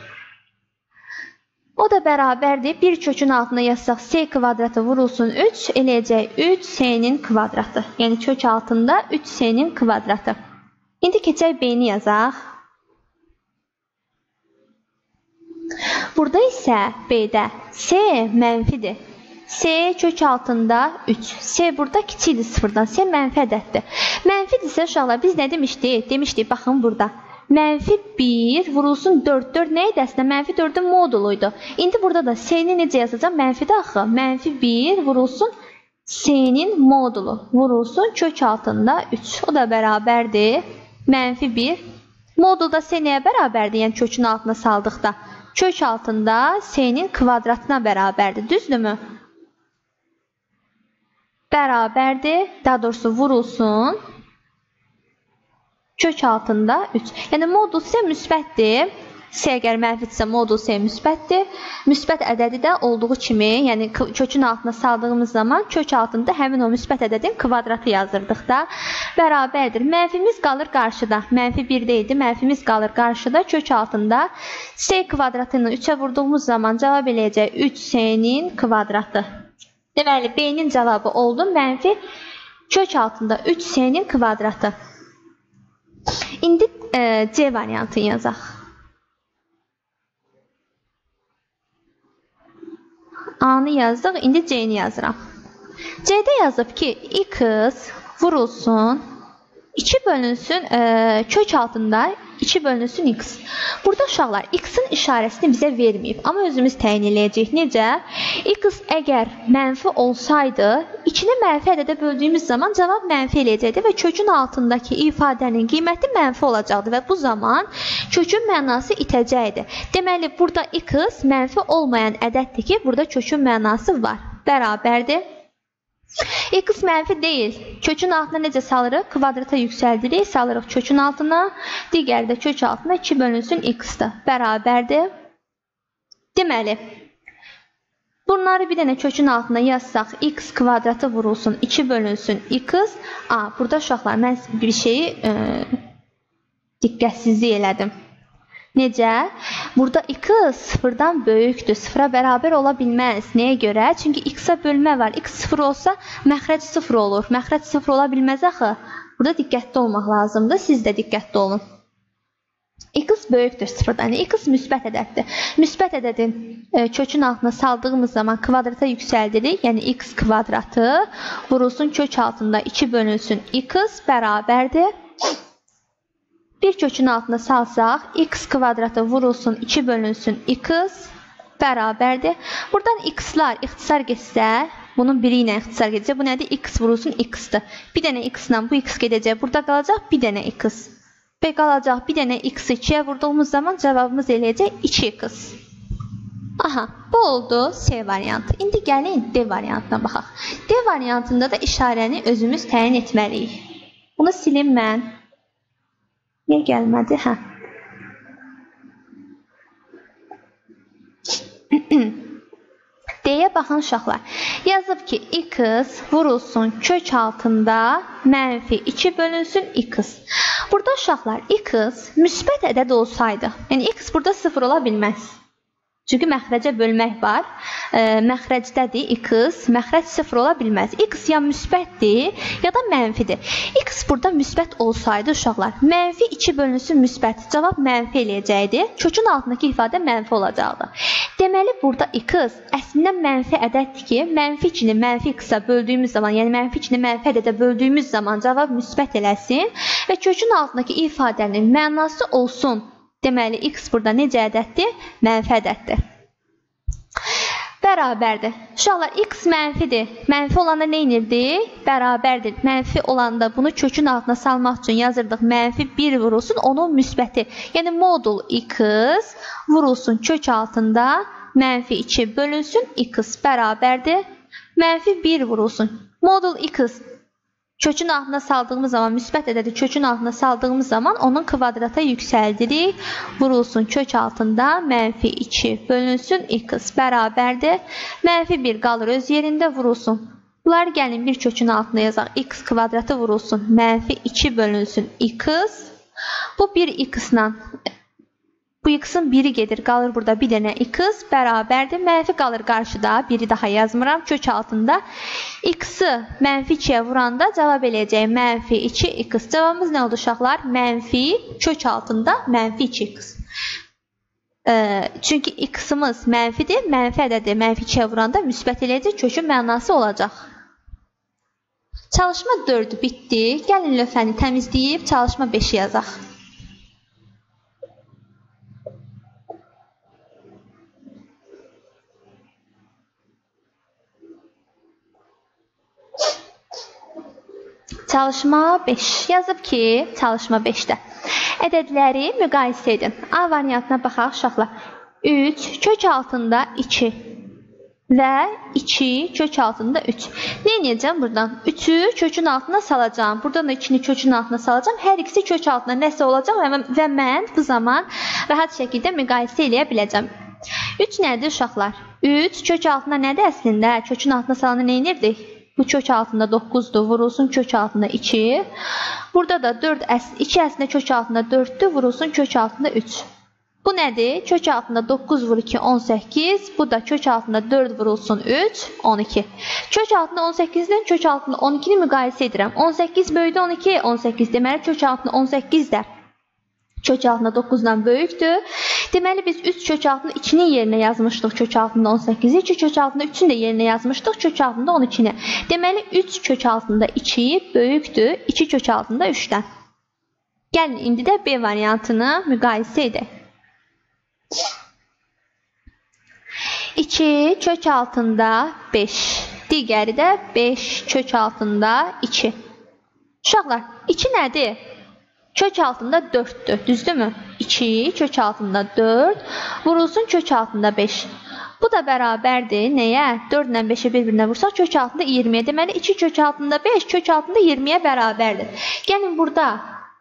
O da bərabərdir. Bir kökün altına yazsaq S kvadratı vurulsun 3 eləyəcək 3 S-nin kvadratı. Yəni kök altında 3 S-nin kvadratı. İndi keçək B-ni yazaq. Burada isə B-də S mənfidir. S kök altında 3. S burada kiçikdir sıfırdan. S mənfi ədəddir. Mənfidirsə uşaqlar biz nə demişdik? Demişdik baxın burada. -1 vurulsun 4. 4 nə idi əslində? -4'ün moduluydu. İndi burada da S-ni necə yazacağım? Mənfidə axı. -1 vurulsun S-nin modulu. Vurulsun kök altında 3. O da bərabərdir. -1. Modulda S nəyə bərabərdir? Yəni kökün altına saldıqda. Kök altında S-nin kvadratına bərabərdir. Düzdürmü? Bərabərdir. Daha doğrusu vurulsun kök altında 3. Yəni modul S müsbətdir. S əgər mənfidirsə modul S müsbətdir. Müsbət ədədi də olduğu kimi, yəni kökün altına saldığımız zaman kök altında həmin o müsbət ədədin kvadratı yazırdıq da. Bərabərdir. Mənfimiz qalır qarşıda. -1 deyildi. Mənfimiz qalır qarşıda. Kök altında S kvadratını 3'ə vurduğumuz zaman cavab eləyəcək 3 S-nin kvadratı. Deməli, B-nin cavabı oldu. Mənfi kök altında 3 S-nin kvadratı. İndi C variantını yazaq. A-nı yazdıq, indi C-ni yazıram. C-də yazıb ki, x vurulsun 2 bölünsün kök altında 2 bölünsün x. Burada uşaqlar x-in işarəsini bizə verməyib. Amma özümüz təyin eləyəcəyik. Necə? X əgər mənfi olsaydı, 2-ni mənfi ədədə böldüyümüz zaman cavab mənfi eləyəcəkdi və kökün altındakı ifadənin qiyməti mənfi olacaqdı və bu zaman kökün mənası itəcəkdi. Deməli, burada x mənfi olmayan ədəddir ki, burada kökün mənası var. Bərabərdir. X mənfi deyil. Kökün altına necə salırıq? Kvadrata yüksəldirik, salırıq kökün altına. Digəri də kök altına 2 bölünsün x-dir. Bərabərdir. Deməli, bunları bir dənə kökün altına yazsaq, x kvadratı vurulsun, 2 bölünsün x. Burada uşaqlar, mən bir şeyi diqqətsizlik elədim. Necə? Burada x sıfırdan böyükdür. Sıfıra bərabər ola bilməz. Nəyə görə? Çünki x-a bölmə var. X sıfır olsa məxrəc sıfır olur. Məxrəc sıfır ola bilməz axı. Burada diqqətli olmaq lazımdır. Siz də diqqətli olun. X böyükdür sıfırdan. Yəni, x müsbət ədəddir. Müsbət ədədin kökün altına saldığımız zaman kvadrata yüksəldirik. Yəni, x kvadratı vurulsun kök altında 2 bölünsün x bərabərdir. Bir kökün altına salsaq, x kvadratı vurulsun 2 bölünsün x bərabərdir. Buradan x-lar ixtisar getsə, bunun biri ilə ixtisar gedəcək. Bu nədir? X vurulsun x-dir. Bir dənə x ilə bu x gedəcək. Burada qalacaq bir dənə x. Və qalacaq bir dənə x 2-yə vurduğumuz zaman cavabımız eləyəcək 2x. Aha, bu oldu C variantı. İndi gəlin D variantına baxaq. D variantında da işarəni özümüz təyin etməliyik. Bunu silim mən. Niyə gəlmədi? D-yə baxın uşaqlar. Yazıb ki, x vurulsun kök altında mənfi 2 bölünsün x. Burada uşaqlar, x müsbət ədəd olsaydı, yəni x burada 0 ola bilməz. Çünki məxrəcə bölmək var. Məxrəcdədir x, məxrəc 0 ola bilməz. X ya müsbətdir, ya da mənfidir. X burada müsbət olsaydı uşaqlar, mənfi 2 bölünsün müsbət. Cavab mənfi eləyəcəkdi. Kökün altındakı ifadə mənfi olacaqdı. Deməli, burada x əslində mənfi ədəddir ki, mənfi 2-ni mənfi x-a böldüyümüz zaman, yəni mənfi 2-ni mənfi ədədə böldüyümüz zaman cavab müsbət eləsin və kökün altındakı ifadənin mənası olsun. Deməli, x burada necə ədəddir? Mənfi ədəddir. Bərabərdir. Uşaqlar, x mənfidir. Mənfi olanda nə inirdi? Bərabərdir. Mənfi olanda bunu kökün altına salmaq üçün yazırdıq. Mənfi 1 vurulsun, onun müsbəti. Yəni, modul x vurulsun kök altında mənfi 2 bölünsün x bərabərdir. Mənfi 1 vurulsun. Modul x kökün altına saldığımız zaman, müsbət ədədi kökün altına saldığımız zaman onun kvadrata yüksəldirik. Vurulsun kök altında mənfi 2 bölünsün x bərabərdir. Mənfi 1 qalır öz yerində vurulsun. Bunları gəlin bir kökün altına yazaq. X kvadratı vurulsun mənfi 2 bölünsün x. Bu bir x-la. Bu x-in biri gedir, qalır burada bir dənə x bərabərdir. Mənfi qalır qarşıda, biri daha yazmıram. Kök altında x-i mənfi 2-yə vuranda cavab eləyəcək mənfi 2x. Cavabımız nə oldu uşaqlar? Mənfi kök altında mənfi 2x. Çünki x-imiz mənfidir, mənfi ədədi mənfi 2-yə vuranda müsbət eləyəcək, kökün mənası olacaq. Çalışma 4 bitdi. Gəlin lövhəni təmizləyib çalışma 5-i yazaq. Çalışma 5. Yazıb ki, çalışma 5-də. Ədədləri müqayisə edin. A variantına baxaq uşaqlar. 3 kök altında 2 və 2 kök altında 3. Nə edəcəm buradan? 3-ü kökün altına salacağım. Buradan da 2-ni kökün altına salacağım. Hər ikisi kök altında nəsə olacaq və mən bu zaman rahat şəkildə müqayisə eləyə biləcəm. 3 nədir uşaqlar? 3 kök altında nədir əslində? Kökün altına salanda nə edirdik? Bu kök altında 9'dur, vurulsun kök altında 2. Burada da 2 əslində kök altında 4'dür, vurulsun kök altında 3. Bu nədir? Kök altında 9 vur 2, 18. Bu da kök altında 4 vurulsun 3, 12. Kök altında 18'dən kök altında 12'ni müqayisə edirəm. 18 böyüdü 12, 18. Deməli, kök altında 18 də kök altında 9'dan böyükdür. Deməli, biz 3 kök altında 2'nin yerinə yazmışdıq kök altında 18'i. 2 kök altında 3'ün də yerinə yazmışdıq kök altında 12'ni. Deməli, 3 kök altında 2 böyükdür 2 kök altında 3'dən. Gəlin, indi də B variantını müqayisə edək. 2 kök altında 5. Digəri də 5 kök altında 2. Uşaqlar, 2 nədir? Kök altında 4'dür, düzdürmü? 2, kök altında 4, vurulsun kök altında 5. Bu da bərabərdir. Nəyə? 4 ilə 5-i bir-birinə vursaq kök altında 20-yə. Deməli 2 kök altında 5 kök altında 20-yə bərabərdir. Gəlin burada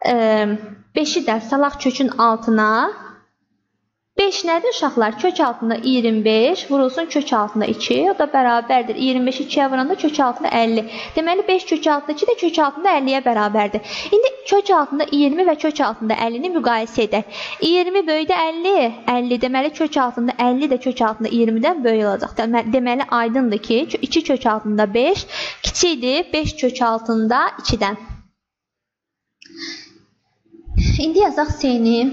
5-i də salaq kökün altına. 5 nədir uşaqlar? Kök altında 25 vurulsun kök altında 2. O da bərabərdir. 25-i 2-yə vuranda kök altında 50. Deməli 5 kök altında 2 də kök altında 50-yə bərabərdir. İndi kök altında 20 və kök altında 50-ni müqayisə edək. 20 böyükdə 50, 50. Deməli kök altında 50 də kök altında 20-dən böyük olacaq. Deməli aydındır ki 2 kök altında 5 kiçikdir 5 kök altında 2-dən. İndi yazaq C-ni.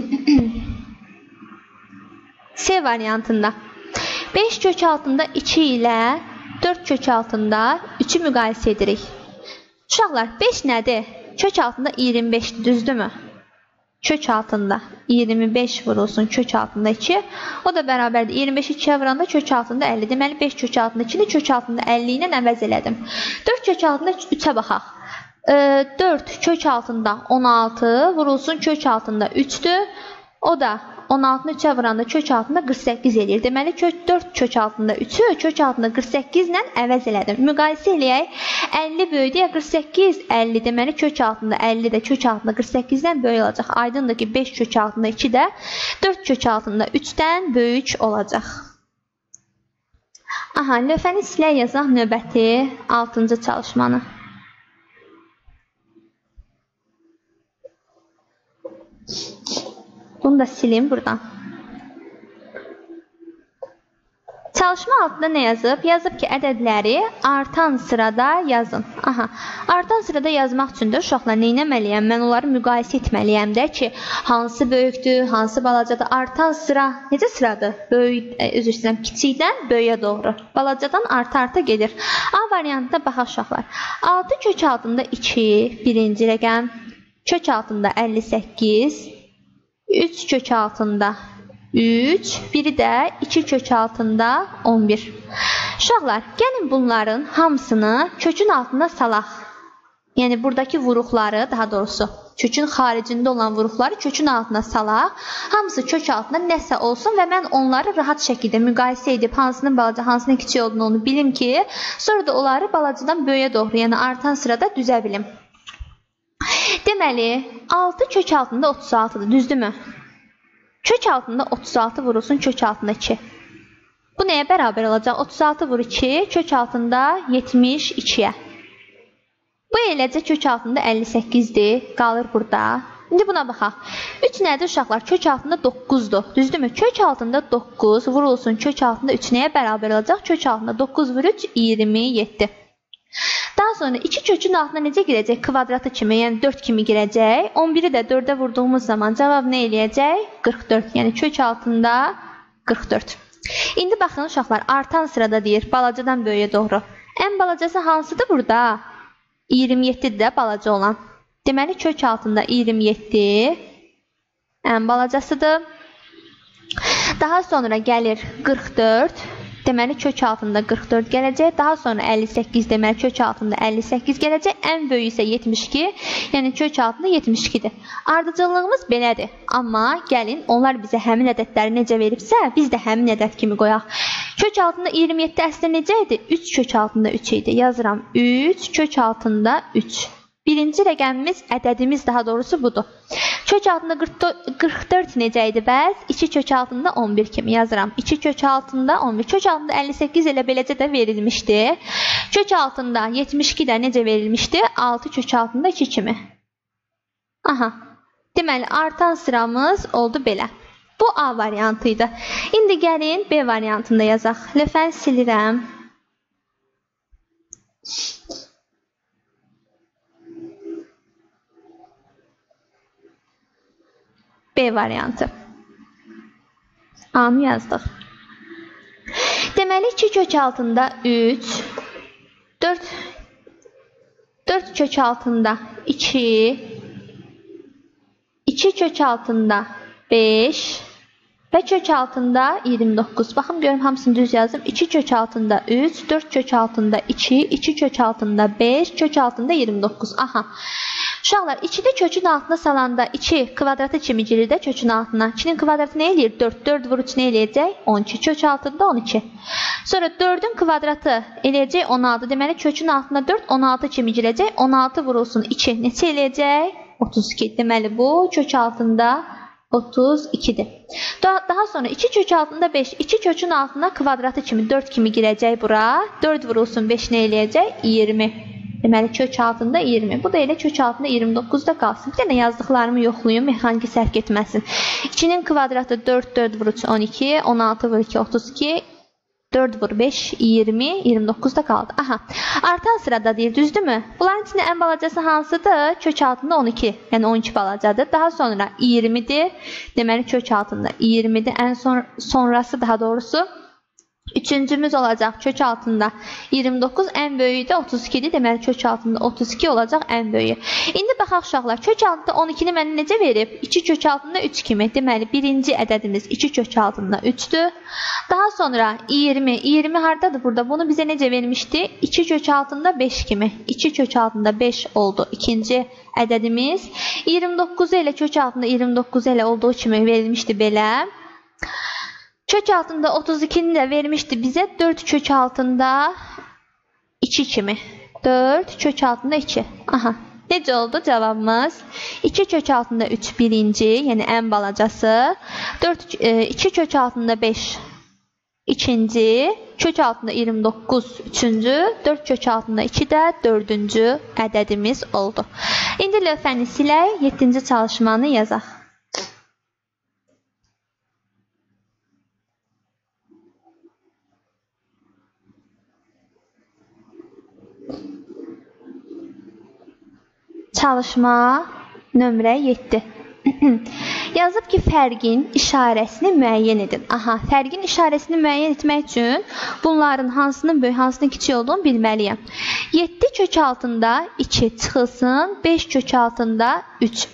C variantında 5 kök altında 2 ilə 4 kök altında 3-ü müqayisə edirik. Uşaqlar 5 nədir? Kök altında 25-dir, düzdürmü? Kök altında 25 vurulsun kök altında 2. O da bərabərdir. 25-i 2-yə vuranda kök altında 50. Deməli 5 kök altında 2-ni kök altında 50 ilə əvəz elədim. 4 kök altında 3-ə baxaq. 4 kök altında 16 vurulsun kök altında 3-dür. O da 16-nı 3-ə vuranda kök altında 48 eləyir. Deməli 4 kök altında 3-ü kök altında 48 ilə əvəz elədim. Müqayisə eləyək. 50 böyükdür ya 48, 50. Deməli kök altında 50 də kök altında 48-dən böyük olacaq. Aydındır ki 5 kök altında 2 də 4 kök altında 3-dən böyük olacaq. Aha, lövhəni silək yazaq növbəti 6-cı çalışmanı. Bunu da sileyim buradan. Çalışma altında nə yazıb? Yazıb ki, ədədləri artan sırada yazın. Aha, artan sırada yazmaq üçün də uşaqlar nə etməliyəm? Mən onları müqayisə etməliyəm də ki, hansı böyükdür, hansı balacadır? Artan sıra necə sıradır? Böyük, özür istəyirəm, kiçikdən böyüyə doğru. Balacadan arta-arta gedir. A variantına baxaq uşaqlar. 6 kök altında 2, birinci rəqəm. Kök altında 58. 3 kök altında 3, biri də 2 kök altında 11. Uşaqlar, gəlin bunların hamısını kökün altında salaq. Yəni, buradakı vuruqları, daha doğrusu, kökün xaricində olan vuruqları kökün altına salaq. Hamısı kök altında nəsə olsun və mən onları rahat şəkildə müqayisə edib, hansının balaca, hansının kiçik olduğunu onu bilim ki, sonra da onları balacadan böyüyə doğru, yəni artan sırada düzə bilim. Deməli, 6 kök altında 36-dır, düzdürmü? Kök altında 36 vurulsun kök altında 2. Bu nəyə bərabər olacaq? 36 vur 2, kök altında 72-yə. Bu eləcə kök altında 58-dir, qalır burada. İndi buna baxaq. 3 nədir uşaqlar? Kök altında 9-dur, düzdürmü? Kök altında 9 vurulsun kök altında 3 nəyə bərabər olacaq? Kök altında 9 vur 3, 27. Daha sonra 2 kökün altına necə girəcək? Kvadratı kimi, yəni 4 kimi girəcək. 11-i də 4-ə vurduğumuz zaman cavab nə eləyəcək? 44. Yəni kök altında 44. İndi baxın uşaqlar, artan sırada deyir, balacadan böyüyə doğru. Ən balacası hansıdır burada? 27-dir də balaca olan. Deməli kök altında 27 ən balacasıdır. Daha sonra gəlir 44. Deməli kök altında 44 gələcək. Daha sonra 58 deməli kök altında 58 gələcək. Ən böyüyü isə 72. Yəni kök altında 72-dir. Ardıcıllığımız belədir. Amma gəlin onlar bizə həmin ədədləri necə veribsə, biz də həmin ədəd kimi qoyaq. Kök altında 27 əslində necə idi? 3 kök altında 3 idi. Yazıram 3 kök altında 3. Birinci rəqəmimiz, ədədimiz daha doğrusu budur. Kök altında 44 necə idi bəs? 2 kök altında 11 kimi yazıram. 2 kök altında 11. Kök altında 58 elə beləcə də verilmişdi. Kök altında 72 də necə verilmişdi? 6 kök altında 2 kimi. Aha. Deməli, artan sıramız oldu belə. Bu A variantıydı. İndi gəlin B variantında yazaq. Lütfən silirəm. B variantı. A-nı yazdıq. Deməli 2 kök altında 3, 4 kök altında 2, 2 kök altında 5 və kök altında 29. Baxın görüm hamısını düz yazdım. 2 kök altında 3, 4 kök altında 2, 2 kök altında 5, kök altında 29. Aha. Uşaqlar, 2-də kökün altına salanda 2 kvadratı kimi girir də kökün altına. 2-nin kvadratı nə eləyir? 4. 4 vur 3 nə eləyəcək? 12. Kök altında 12. Sonra 4-ün kvadratı eləyəcək 16. Deməli, kökün altına 4, 16 kimi girəcək. 16 vurulsun 2. Neçə eləyəcək? 32. Deməli, bu kök altında 32'dir. Daha sonra 2 kök altında 5. 2 kökün altına kvadratı kimi 4 kimi girəcək bura. 4 vurulsun 5 nə eləyəcək? 20. Deməli, kök altında 20. Bu da elə kök altında 29'da qalsın. Bir dənə yazdıqlarımı yoxlayın, mexaniki sərf getməsin. 2'nin kvadratı 4, 4 vur 3, 12, 16 vur 2, 32, 4 vur 5, 20, 29'da qaldı. Aha, artan sırada deyir, düzdürmü? Bunların içində ən balacası hansıdır? Kök altında 12, yəni 12 balacadır. Daha sonra 20'dir. Deməli, kök altında 20'dir. Ən sonrası daha doğrusu. Üçüncümüz olacaq kök altında 29, ən böyüyü də 32'dir. Deməli, kök altında 32 olacaq ən böyüyü. İndi baxaq uşaqlar, kök altında 12'ni mənə necə verib? 2 kök altında 3 kimi. Deməli, birinci ədədimiz 2 kök altında 3'dür. Daha sonra 20. 20 hardadır burada? Bunu bizə necə vermişdi? 2 kök altında 5 kimi. 2 kök altında 5 oldu. İkinci ədədimiz. 29 ilə kök altında 29 ilə olduğu kimi verilmişdi belə. Kök altında 32'ni de vermişti bize. 4 kök altında 2 kimi. 4 kök altında 2. Aha. Necə oldu cavabımız? 2 kök altında 3 birinci, yəni ən balacası. 2 kök altında 5 ikinci. Kök altında 29 üçüncü. 4 kök altında 2 də dördüncü ədədimiz oldu. İndi lövhəni silək. 7-ci çalışmanı yazaq. Çalışma nömrə 7. Yazıb ki, fərqin işarəsini müəyyən edin. Aha, fərqin işarəsini müəyyən etmək üçün bunların hansının böyük, hansının kiçik olduğunu bilməliyəm. 7 kök altında 2 çıxılsın, 5 kök altında 3.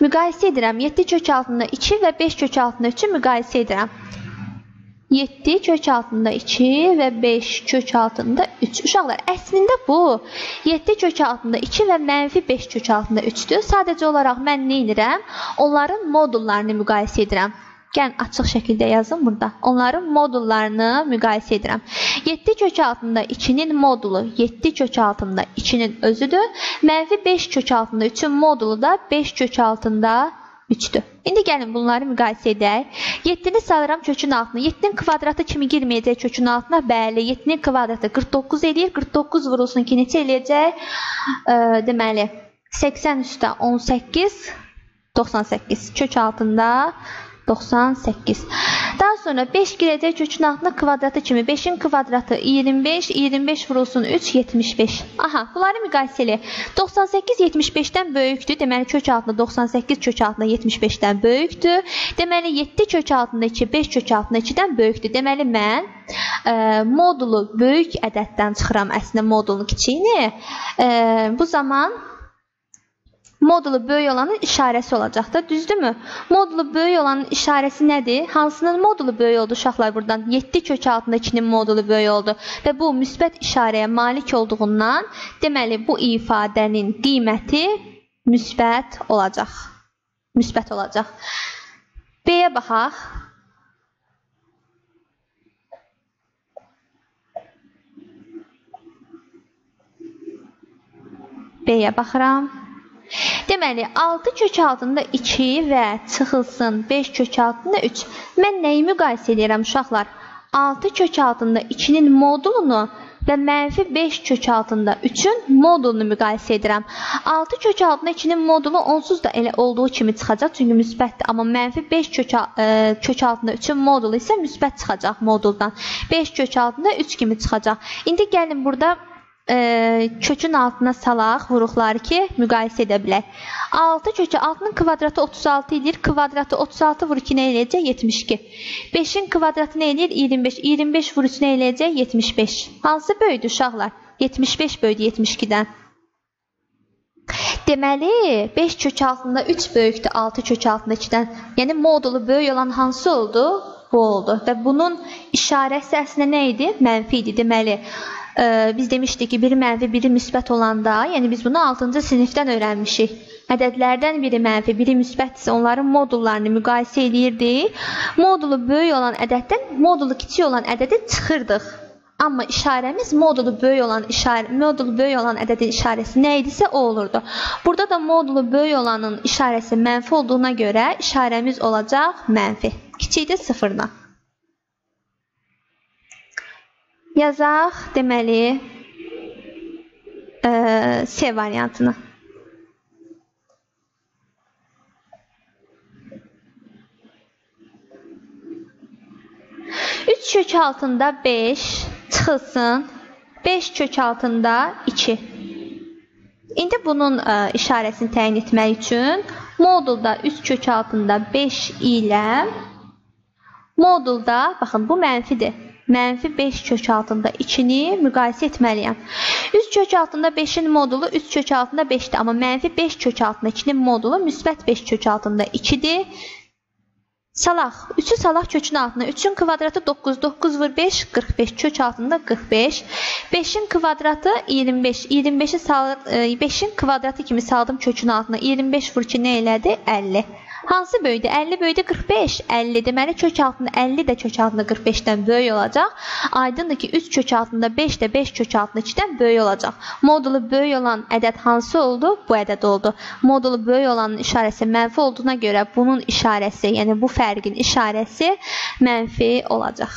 Müqayisə edirəm. 7 kök altında 2 və 5 kök altında 3'ü müqayisə edirəm. 7 kök altında 2 və 5 kök altında 3. Uşaqlar, əslində bu 7 kök altında 2 və mənfi 5 kök altında 3'dür. Sadəcə olaraq mən nə edirəm? Onların modullarını müqayisə edirəm. Gəlin, açıq şəkildə yazın burada. Onların modullarını müqayisə edirəm. 7 kök altında 2'nin modulu 7 kök altında 2'nin özüdür. Mənfi 5 kök altında 3'ün modulu da 5 kök altında 3'dür. İndi gəlin bunları müqayisə edək. 7'ni salıram kökün altına. 7'nin kvadratı kimi girməyəcək kökün altına. Bəli, 7'nin kvadratı 49 eləyir. 49 vurulsun ki, neçə eləyəcək? Deməli, 80 üstə 18, 98. Kök altında 98. Daha sonra 5 girəcək kökün altına kvadratı kimi. 5'in kvadratı 25, 25 vurulsun 3, 75. Aha, bunları müqayisə eləyək. 98 75'dən böyükdür. Deməli, kök altında 98 kök altında 75'dən böyükdür. Deməli, 7 kök altında 2, 5 kök altında 2'dən böyükdür. Deməli, mən modulu böyük ədəddən çıxıram əslində modulun kiçiyini. Bu zaman modulu böyük olanın işarəsi olacaqdır. Düzdürmü? Modulu böyük olanın işarəsi nədir? Hansının modulu böyük oldu uşaqlar buradan? 7 kök altında 2'nin modulu böyük oldu. Və bu müsbət işarəyə malik olduğundan deməli bu ifadənin qiyməti müsbət olacaq. Müsbət olacaq. B-yə baxaq. B-yə baxıram. Deməli, 6 kök altında 2 və çıxılsın 5 kök altında 3. Mən nəyi müqayisə edirəm uşaqlar? 6 kök altında 2'nin modulunu və mənfi 5 kök altında 3'ün modulunu müqayisə edirəm. 6 kök altında 2'nin modulu onsuz da elə olduğu kimi çıxacaq. Çünki müsbətdir. Amma mənfi 5 kök altında 3'ün modulu isə müsbət çıxacaq moduldan. 5 kök altında 3 kimi çıxacaq. İndi gəlin burada kökün altına salaq vuruqları ki, müqayisə edə bilək. 6 kökü 6'nın kvadratı 36 edir. Kvadratı 36 vur 2 nə eləyəcək? 72. 5'in kvadratı nə eləyir? 25. 25 vur 3 nə eləyəcək? 75. Hansı böyüdür uşaqlar? 75 böyüdür 72'dən. Deməli, 5 kök altında 3 böyükdür 6 kök altında 2'dən. Yəni, modulu böyük olan hansı oldu? Bu oldu. Və bunun işarəsi əslində nə idi? Mənfi idi. Deməli, biz demişdik ki biri mənfi, biri müsbət olanda, yəni biz bunu 6-cı sinifdən öyrənmişik. Ədədlərdən biri mənfi, biri müsbətsə onların modullarını müqayisə edirdik. Modulu böyük olan ədəddən modulu kiçik olan ədədi çıxırdıq. Amma işarəmiz modulu böyük olan ədədin işarəsi nə idisə o olurdu. Burada da modulu böyük olanın işarəsi mənfi olduğuna görə işarəmiz olacaq mənfi. Kiçikdir sıfırdan. Yazaq deməli C variantını. 3 kök altında 5 çıxılsın. 5 kök altında 2. İndi bunun işarəsini təyin etmək üçün modulda 3 kök altında 5 ilə modulda, baxın bu mənfidir. Mənfi 5 kök altında 2-ni müqayisə etməliyəm. 3 kök altında 5-in modulu 3 kök altında 5-dir. Amma mənfi 5 kök altında 2-nin modulu müsbət 5 kök altında 2-dir. Salaq. 3'ü salaq kökün altına. 3'ün kvadratı 9. 9 vur 5, 45. Kök altında 45. 5'in kvadratı 25. 5'in kvadratı kimi saldım kökün altına. 25 vur ki nə elədi? 50. Hansı böyüdü? 50 böyüdü 45. 50 deməli kök altında 50 də kök altında 45-dən böyük olacaq. Aydındır ki 3 kök altında 5 də 5 kök altında 2-dən böyük olacaq. Modulu böyük olan ədəd hansı oldu? Bu ədəd oldu. Modulu böyük olanın işarəsi mənfi olduğuna görə bunun işarəsi, yəni bu fərqin işarəsi mənfi olacaq.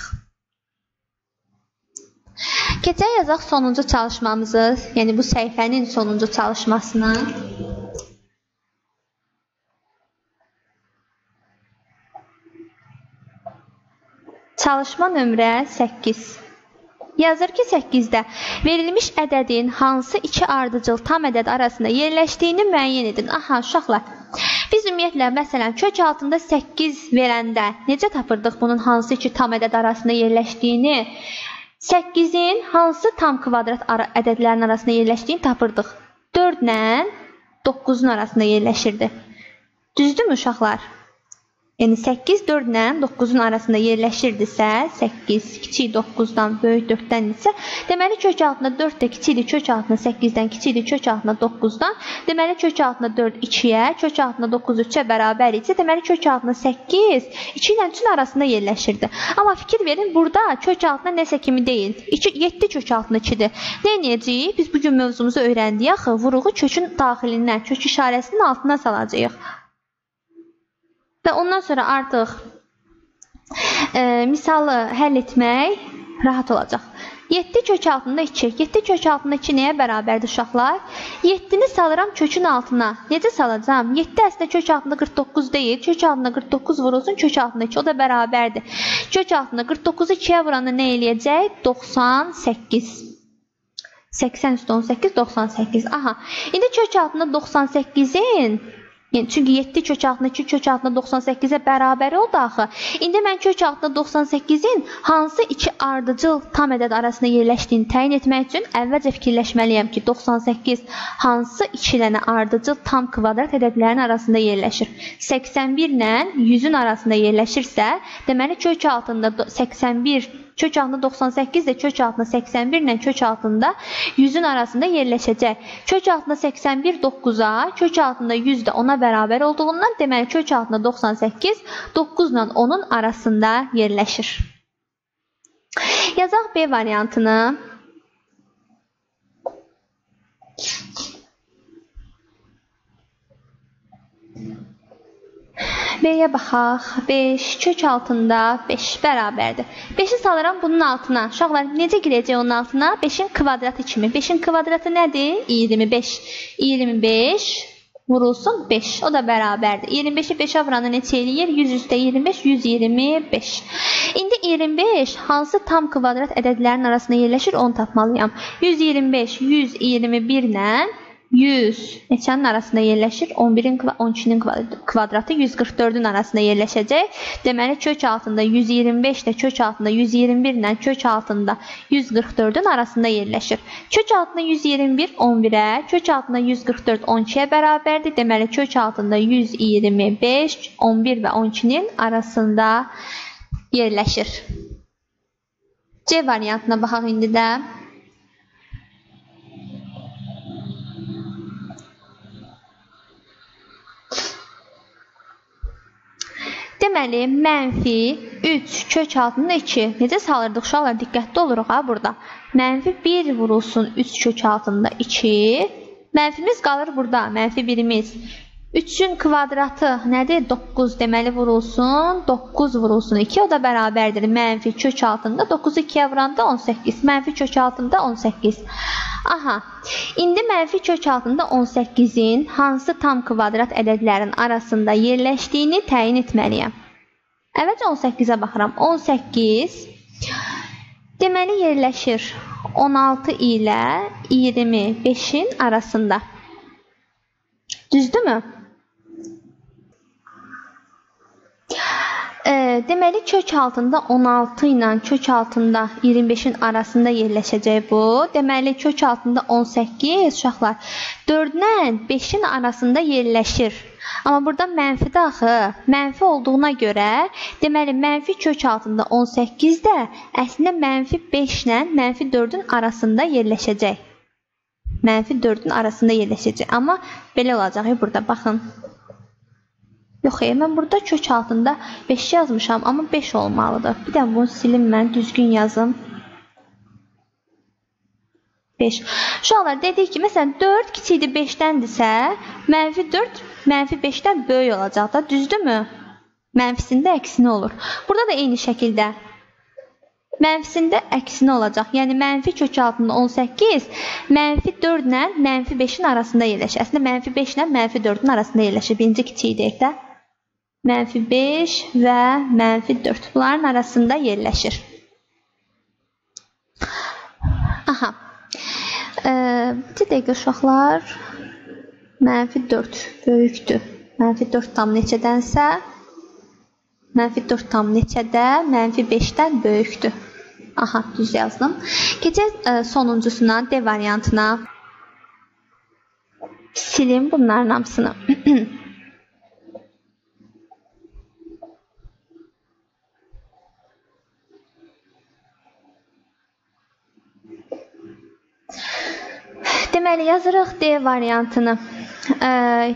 Keçək yazaq sonuncu çalışmamızı, yəni bu səhifənin sonuncu çalışmasını. Çalışma nömrə 8. Yazır ki 8-də verilmiş ədədin hansı iki ardıcıl tam ədəd arasında yerləşdiyini müəyyən edin. Aha, uşaqlar. Biz ümumiyyətlə, məsələn, kök altında 8 verəndə necə tapırdıq bunun hansı iki tam ədəd arasında yerləşdiyini? 8-in hansı tam kvadrat ədədlərin arasında yerləşdiyini tapırdıq. 4 ilə 9-un arasında yerləşirdi. Düzdürmü uşaqlar? Yəni 8 4 ilə 9-un arasında yerləşirdisə, 8 kiçik 9-dan, böyük 4-dən isə, deməli kök altında 4 də kiçikdir, kök altında 8-dən kiçikdir, kök altında 9-dan, deməli kök altında 4 2-yə, kök altında 9 3-ə bərabər isə, deməli kök altında 8 2 ilə 3-ün arasında yerləşirdi. Amma fikir verin, burada kök altında nəsə kimi deyil. 7 kök altında 2-dir. Nə edəcəyik? Biz bugün mövzumuzu öyrəndik, axı vuruğu kökün daxilindən, kök işarəsinin altına salacağıq. Və ondan sonra artıq misalı həll etmək rahat olacaq. 7 kök altında 2. 7 kök altında 2 nəyə bərabərdir uşaqlar? 7-ni salıram kökün altına. Necə salacam? 7 əslində kök altında 49 deyil. Kök altında 49 vurulsun, kök altında 2. O da bərabərdir. Kök altında 49-u 2-yə vuranda nə eləyəcək? 98. 80 üstü 18, 98. Aha. İndi kök altında 98-in yəni, çünki 7 kök altında 2 kök altında 98-ə bərabər oldu axı. İndi mən kök altında 98-in hansı iki ardıcıl tam ədəd arasında yerləşdiyini təyin etmək üçün əvvəlcə fikirləşməliyəm ki, 98 hansı iki dənə ardıcıl tam kvadrat ədədlərin arasında yerləşir. 81 ilə 100-ün arasında yerləşirsə, deməli kök altında 81 kök altında 98 də kök altında 81 ilə kök altında 100-ün arasında yerləşəcək. Kök altında 81 9-a, kök altında 100 də ona bərabər olduğundan deməli kök altında 98 9 ilə 10-un arasında yerləşir. Yazaq B variantını. B-yə baxaq. 5 kök altında 5 bərabərdir. 5-i salıram bunun altına. Uşaqlar necə girəcək onun altına? 5-in kvadratı kimi. 5-in kvadratı nədir? 25. 25 vurulsun 5. O da bərabərdir. 25-i 5-ə vuranda neçə eləyir? 100 üstə 25, 125. İndi 25 hansı tam kvadrat ədədlərin arasında yerləşir? Onu tapmalıyam. 125, 121 ilə 100 neçənin arasında yerləşir? 11-in 12-nin kvadratı 144-ün arasında yerləşəcək. Deməli kök altında 125 də kök altında 121 ilə kök altında 144-ün arasında yerləşir. Kök altında 121 11-ə, kök altında 144 12-yə bərabərdir. Deməli kök altında 125 11 və 12-nin arasında yerləşir. C variantına baxaq indi də. Deməli, mənfi 3 kök altında 2. Necə salırdıq uşaqlar? Diqqətli oluruq ha burada. Mənfi 1 vurulsun 3 kök altında 2. Mənfimiz qalır burada. Mənfi 1'imiz. 3'ün kvadratı nədir? 9 deməli vurulsun. 9 vurulsun 2. O da bərabərdir. Mənfi kök altında 9'u 2'yə vuranda 18. Mənfi kök altında 18. Aha. İndi mənfi kök altında 18'in hansı tam kvadrat ədədlərin arasında yerləşdiyini təyin etməliyəm. Əvvəlcə 18'ə baxıram. 18 deməli yerləşir 16 ilə 25'in arasında. Düzdürmü? Deməli, kök altında 16 ilə kök altında 25'in arasında yerləşəcək bu. Deməli, kök altında 18 uşaqlar 4 ilə 5'in arasında yerləşir. Amma burada mənfi daxı. Mənfi olduğuna görə, deməli, mənfi kök altında 18 də əslində mənfi 5 ilə mənfi 4'ün arasında yerləşəcək. Mənfi 4'ün arasında yerləşəcək. Amma belə olacaq burada, baxın. Yox, mən burada kök altında 5 yazmışam, amma 5 olmalıdır. Bir də bunu silim mən, düzgün yazım. 5. Uşaqlar dedik ki, məsələn 4 kiçikdir 5'dəndirsə, mənfi 4 mənfi 5'dən böyük olacaq da, düzdürmü? Mənfisində əksini olur. Burada da eyni şəkildə mənfisində əksini olacaq. Yəni mənfi kök altında 18, mənfi 4 ilə mənfi 5'in arasında yerləşir. Əslində mənfi 5 ilə mənfi 4'ün arasında yerləşir. Birinci kiçik deyək də. Mənfi 5 və mənfi 4. Bunların arasında yerləşir. Aha. Bir dəqiqə uşaqlar. Mənfi 4 böyükdür. Mənfi 4 tam neçədənsə, mənfi 4 tam neçədə, mənfi 5'dən böyükdür. Aha, düz yazdım. Keçək sonuncusuna, D variantına. Silim bunların hamısını. Deməli, yazırıq D variantını.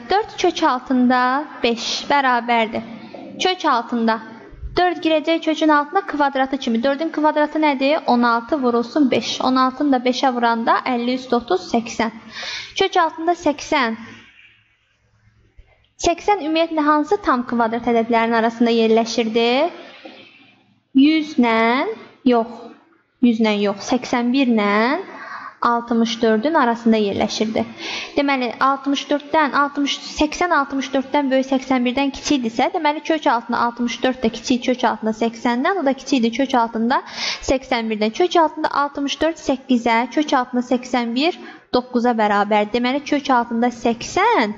4 kök altında 5 bərabərdir. Kök altında 4 girəcək kökün altına kvadratı kimi. 4'ün kvadratı nədir? 16 vurulsun 5. 16'ını da 5'ə vuranda 50 üstü 30, 80. Kök altında 80. 80 ümumiyyətlə hansı tam kvadrat ədədlərinin arasında yerləşirdi? 100 ilə yox. 100 ilə yox. 81 ilə 64'ün arasında yerləşirdi. Deməli, 80 64'dən böyük 81'dən kiçikdirsə, deməli kök altında 64 də kiçik kök altında 80'dən, o da kiçikdir kök altında 81'dən. Kök altında 64 8'ə, kök altında 81 9'a bərabər. Deməli, kök altında 80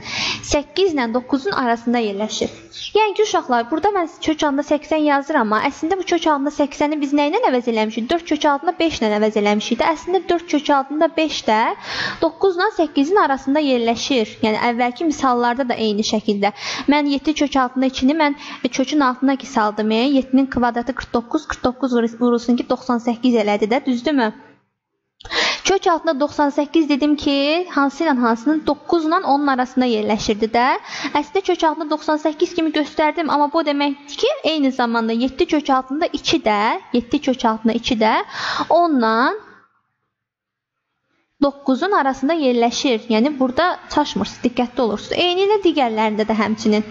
8 ilə 9'un arasında yerləşir. Yəni ki, uşaqlar, burada mən kök altında 80 yazıram, amma əslində bu kök altında 80'i biz nə ilə əvəz eləmişik? 4 kök altında 5 ilə əvəz eləmişik də. Əslində 4 kök altında 5 də 9 ilə 8'in arasında yerləşir. Yəni əvvəlki misallarda da eyni şəkildə. Mən 7 kök altında 2'ni mən kökün altına ki saldım. 7'nin kvadratı 49, 49 vurulsun ki 98 elədi də, düzdürmü? Kök altında 98 dedim ki, hansı ilə hansının 9 ilə 10'un arasında yerləşirdi də. Əslində kök altında 98 kimi göstərdim, amma bu deməkdir ki, eyni zamanda 7 kök altında 2 də, 7 kök altında 2 də 10 ilə 9'un arasında yerləşir. Yəni burada çaşmırsınız, diqqətli olursunuz. Eyni ilə digərlərində də həmçinin.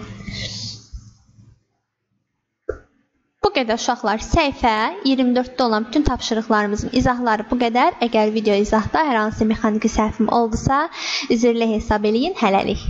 Bu qədər uşaqlar, səhifə 24'də olan bütün tapşırıqlarımızın izahları bu qədər. Əgər video izahda hər hansı mexaniki səhvim oldusa, üzrlə hesab eləyin. Hələlik.